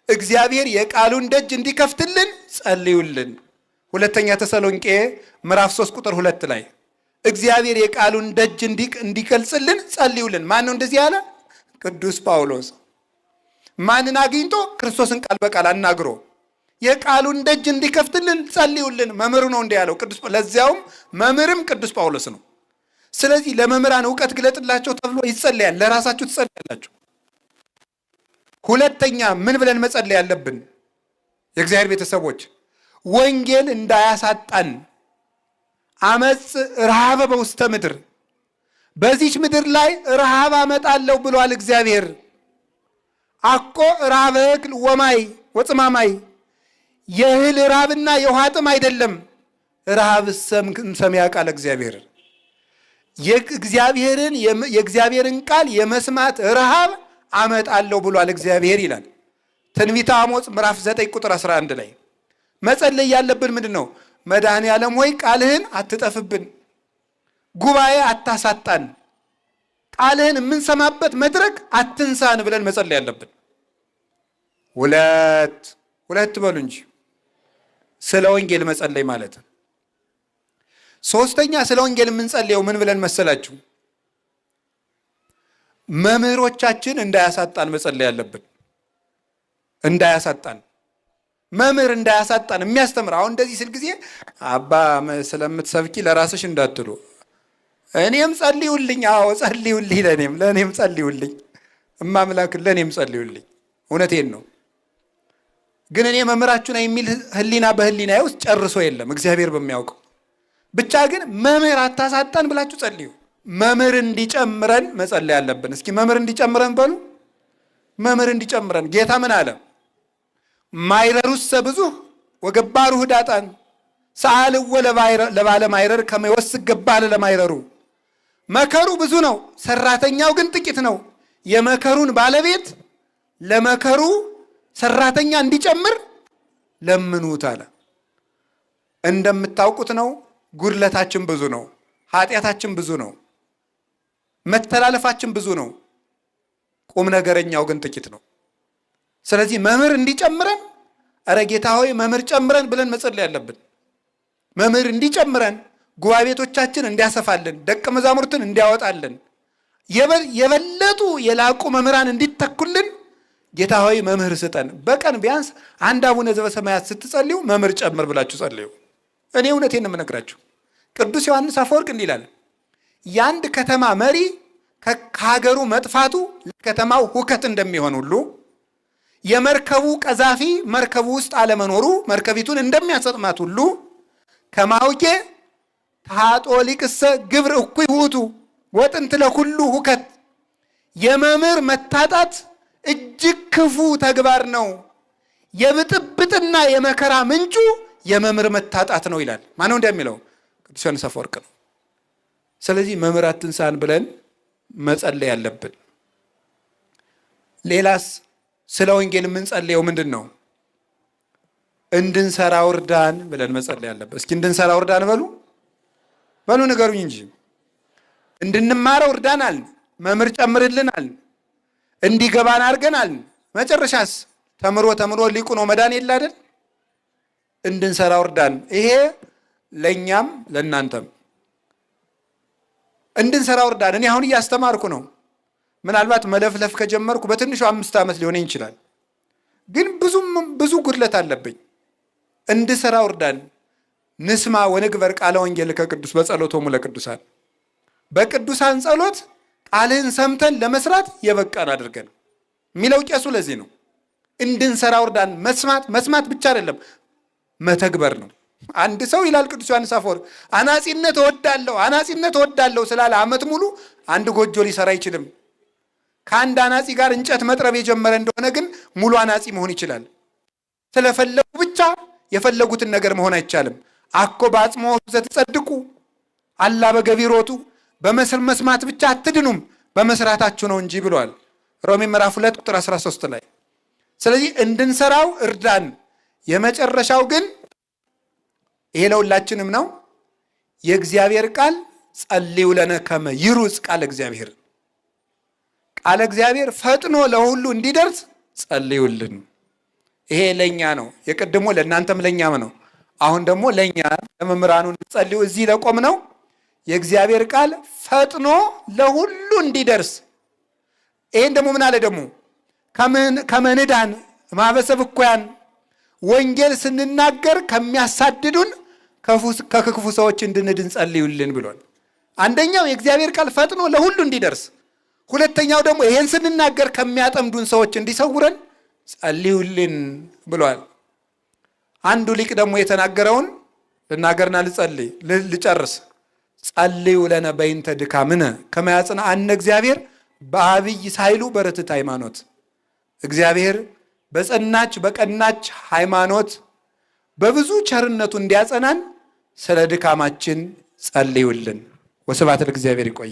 እግዚአብሔር የቃሉን ደጅ እንዲከፍትልን ጸልዩልን። ሁለተኛ ተሰሎንቄ ምዕራፍ 3 ቁጥር 2 ላይ እግዚአብሔር የቃሉን ደጅ እንዲገልጽልን ጸልዩልን። ማን ነው እንደዚህ ያለ? ቅዱስ ጳውሎስ። ማንን አግኝቶ? ክርስቶስን ቃል በቃል አናግሮ የቃሉን ደጅ እንዲከፍትልን ጸልዩልን። መምህሩ ነው እንዲህ ያለው ቅዱስ። ለዚያውም መምህርም ቅዱስ ጳውሎስ ነው። ስለዚህ ለመምህራን እውቀት ግለጥላቸው ተብሎ ይጸለያል። ለራሳችሁ ትጸልያላችሁ። ሁለተኛ ምን ብለን መጸለይ ያለብን? የእግዚአብሔር ቤተሰቦች ወንጌል እንዳያሳጣን። አመፅ ረሃበ በውስተ ምድር፣ በዚች ምድር ላይ ረሃብ አመጣለሁ ብሏል እግዚአብሔር። አኮ ረሃበ እክል ወማይ ወጽማማይ፣ የእህል ረሃብና የውሃ ጥም አይደለም። ረሃብ ሰሚያ ቃል እግዚአብሔር፣ የእግዚአብሔርን ቃል የመስማት ረሃብ አመጣለሁ ብሏል እግዚአብሔር ይላል ትንቢተ አሞጽ ምዕራፍ 9 ቁጥር 11 ላይ። መጸለይ ያለብን ምንድን ነው? መድኃኔ ዓለም ሆይ ቃልህን አትጠፍብን፣ ጉባኤ አታሳጣን፣ ቃልህን የምንሰማበት መድረክ አትንሳን ብለን መጸለይ ያለብን። ሁለት በሉ እንጂ ስለ ወንጌል መጸለይ ማለት። ሶስተኛ ስለ ወንጌል የምንጸልየው ምን ብለን መሰላችሁ? መምህሮቻችን እንዳያሳጣን መጸለይ ያለብን። እንዳያሳጣን፣ መምህር እንዳያሳጣን የሚያስተምር። አሁን እንደዚህ ስል ጊዜ አባ ስለምትሰብኪ ለራስሽ እንዳትሉ፣ እኔም ጸልዩልኝ። አዎ ጸልዩልኝ፣ ለእኔም ጸልዩልኝ፣ እማምላክ ለእኔም ጸልዩልኝ። እውነቴን ነው። ግን እኔ መምህራችሁ ነኝ የሚል ህሊና በህሊና ውስጥ ጨርሶ የለም፣ እግዚአብሔር በሚያውቀው ብቻ። ግን መምህር አታሳጣን ብላችሁ ጸልዩ። መምህር እንዲጨምረን መጸለይ ያለብን። እስኪ መምህር እንዲጨምረን በሉ። መምህር እንዲጨምረን ጌታ ምን አለ? ማይረሩሰ ብዙኅ ወገባሩ ህዳጣን ሰአልወ ለባለ ማይረር ከመ ይወስክ ገባለ ለማይረሩ። መከሩ ብዙ ነው፣ ሰራተኛው ግን ጥቂት ነው። የመከሩን ባለቤት ለመከሩ ሰራተኛ እንዲጨምር ለምኑት አለ። እንደምታውቁት ነው፣ ጉድለታችን ብዙ ነው፣ ኃጢአታችን ብዙ ነው፣ መተላለፋችን ብዙ ነው። ቁም ነገረኛው ግን ጥቂት ነው። ስለዚህ መምህር እንዲጨምረን፣ እረ ጌታ ሆይ መምህር ጨምረን ብለን መጸለይ ያለብን። መምህር እንዲጨምረን፣ ጉባኤ ቤቶቻችን እንዲያሰፋልን፣ ደቀ መዛሙርትን እንዲያወጣልን፣ የበለጡ የላቁ መምህራን እንዲተኩልን ጌታ ሆይ መምህር ስጠን። በቀን ቢያንስ አንድ አቡነ ዘበሰማያት ስትጸልዩ መምህር ጨምር ብላችሁ ጸልዩ። እኔ እውነቴን ነው የምነግራችሁ። ቅዱስ ዮሐንስ አፈወርቅ እንዲህ ይላል፣ የአንድ ከተማ መሪ ከሀገሩ መጥፋቱ ለከተማው ሁከት እንደሚሆን ሁሉ የመርከቡ ቀዛፊ መርከቡ ውስጥ አለመኖሩ መርከቢቱን እንደሚያሰጥማት ሁሉ ከማውቄ ታጦሊቅሰ ግብር እኩይ ውእቱ ወጥንት ለኩሉ ሁከት፣ የመምህር መታጣት እጅግ ክፉ ተግባር ነው። የብጥብጥና የመከራ ምንጩ የመምህር መታጣት ነው ይላል። ማነው እንደሚለው? ቅዱስ ዮሐንስ አፈወርቅ ነው። ስለዚህ መምህር አትንሳን ብለን መጸለይ ያለብን። ሌላስ ስለ ወንጌል የምንጸልየው ምንድን ነው? እንድንሰራ እርዳን ብለን መጸለይ አለበት። እስኪ እንድንሰራ እርዳን በሉ ንገሩኝ እንጂ። እንድንማረው እርዳን አልን፣ መምህር ጨምርልን አልን፣ እንዲገባን አድርገን አልን። መጨረሻስ ተምሮ ሊቁ ነው መዳን የለ አይደል? እንድንሰራ እርዳን። ይሄ ለእኛም ለእናንተም እንድንሰራ እርዳን። እኔ አሁን እያስተማርኩ ነው። ምናልባት መለፍለፍ ከጀመርኩ በትንሹ 5 ዓመት ሊሆነኝ ይችላል። ግን ብዙ ጉድለት አለብኝ። እንድሰራ እርዳን። ንስማ ወንግበር ቃለ ወንጌል ከቅዱስ በጸሎቶሙ ለቅዱሳን። በቅዱሳን ጸሎት ቃልህን ሰምተን ለመስራት የበቃን አድርገን የሚለው ቄሱ ለዚህ ነው። እንድንሰራ እርዳን። መስማት ብቻ አይደለም መተግበር ነው። አንድ ሰው ይላል ቅዱስ ዮሐንስ አፈወርቅ አናጺነት እወዳለሁ ስላለ ዓመት ሙሉ አንድ ጎጆ ሊሰራ አይችልም። ከአንድ አናጺ ጋር እንጨት መጥረብ የጀመረ እንደሆነ ግን ሙሉ አናጺ መሆን ይችላል። ስለፈለጉ ብቻ የፈለጉትን ነገር መሆን አይቻልም። አኮ በአጽሞ ዘትጸድቁ አላ በገቢሮቱ በመስማት ብቻ አትድኑም በመስራታችሁ ነው እንጂ ብሏል ሮሜ ምዕራፍ 2 ቁጥር 13 ላይ። ስለዚህ እንድንሰራው እርዳን። የመጨረሻው ግን ይሄ ለሁላችንም ነው። የእግዚአብሔር ቃል ጸልዩ ለነ ከመ ይሩጽ ቃለ እግዚአብሔር፣ ቃለ እግዚአብሔር ፈጥኖ ለሁሉ እንዲደርስ ጸልዩልን። ይሄ ለኛ ነው። የቀድሞ ለእናንተም ለኛም ነው። አሁን ደግሞ ለኛ ለመምህራኑ እንጸልዩ እዚህ ለቆም ነው። የእግዚአብሔር ቃል ፈጥኖ ለሁሉ እንዲደርስ። ይሄን ደግሞ ምን አለ ደግሞ ከመንዳን ማበሰብ እኮያን ወንጌል ስንናገር ከሚያሳድዱን ከክፉ ሰዎች እንድንድን ጸልዩልን ብሏል። አንደኛው የእግዚአብሔር ቃል ፈጥኖ ለሁሉ እንዲደርስ፣ ሁለተኛው ደግሞ ይሄን ስንናገር ከሚያጠምዱን ሰዎች እንዲሰውረን ጸልዩልን ብሏል። አንዱ ሊቅ ደግሞ የተናገረውን ልናገርና ልጨርስ። ጸልዩ ለነ በይንተ ድካምነ ከመ ያጽንዐነ እግዚአብሔር በአብይ ሳይሉ በርትዕት ሃይማኖት። እግዚአብሔር በጸናች በቀናች ሃይማኖት በብዙ ቸርነቱ እንዲያጸናን ስለ ድካማችን ጸልዩልን። ወስብሐት ለእግዚአብሔር። ይቆይ።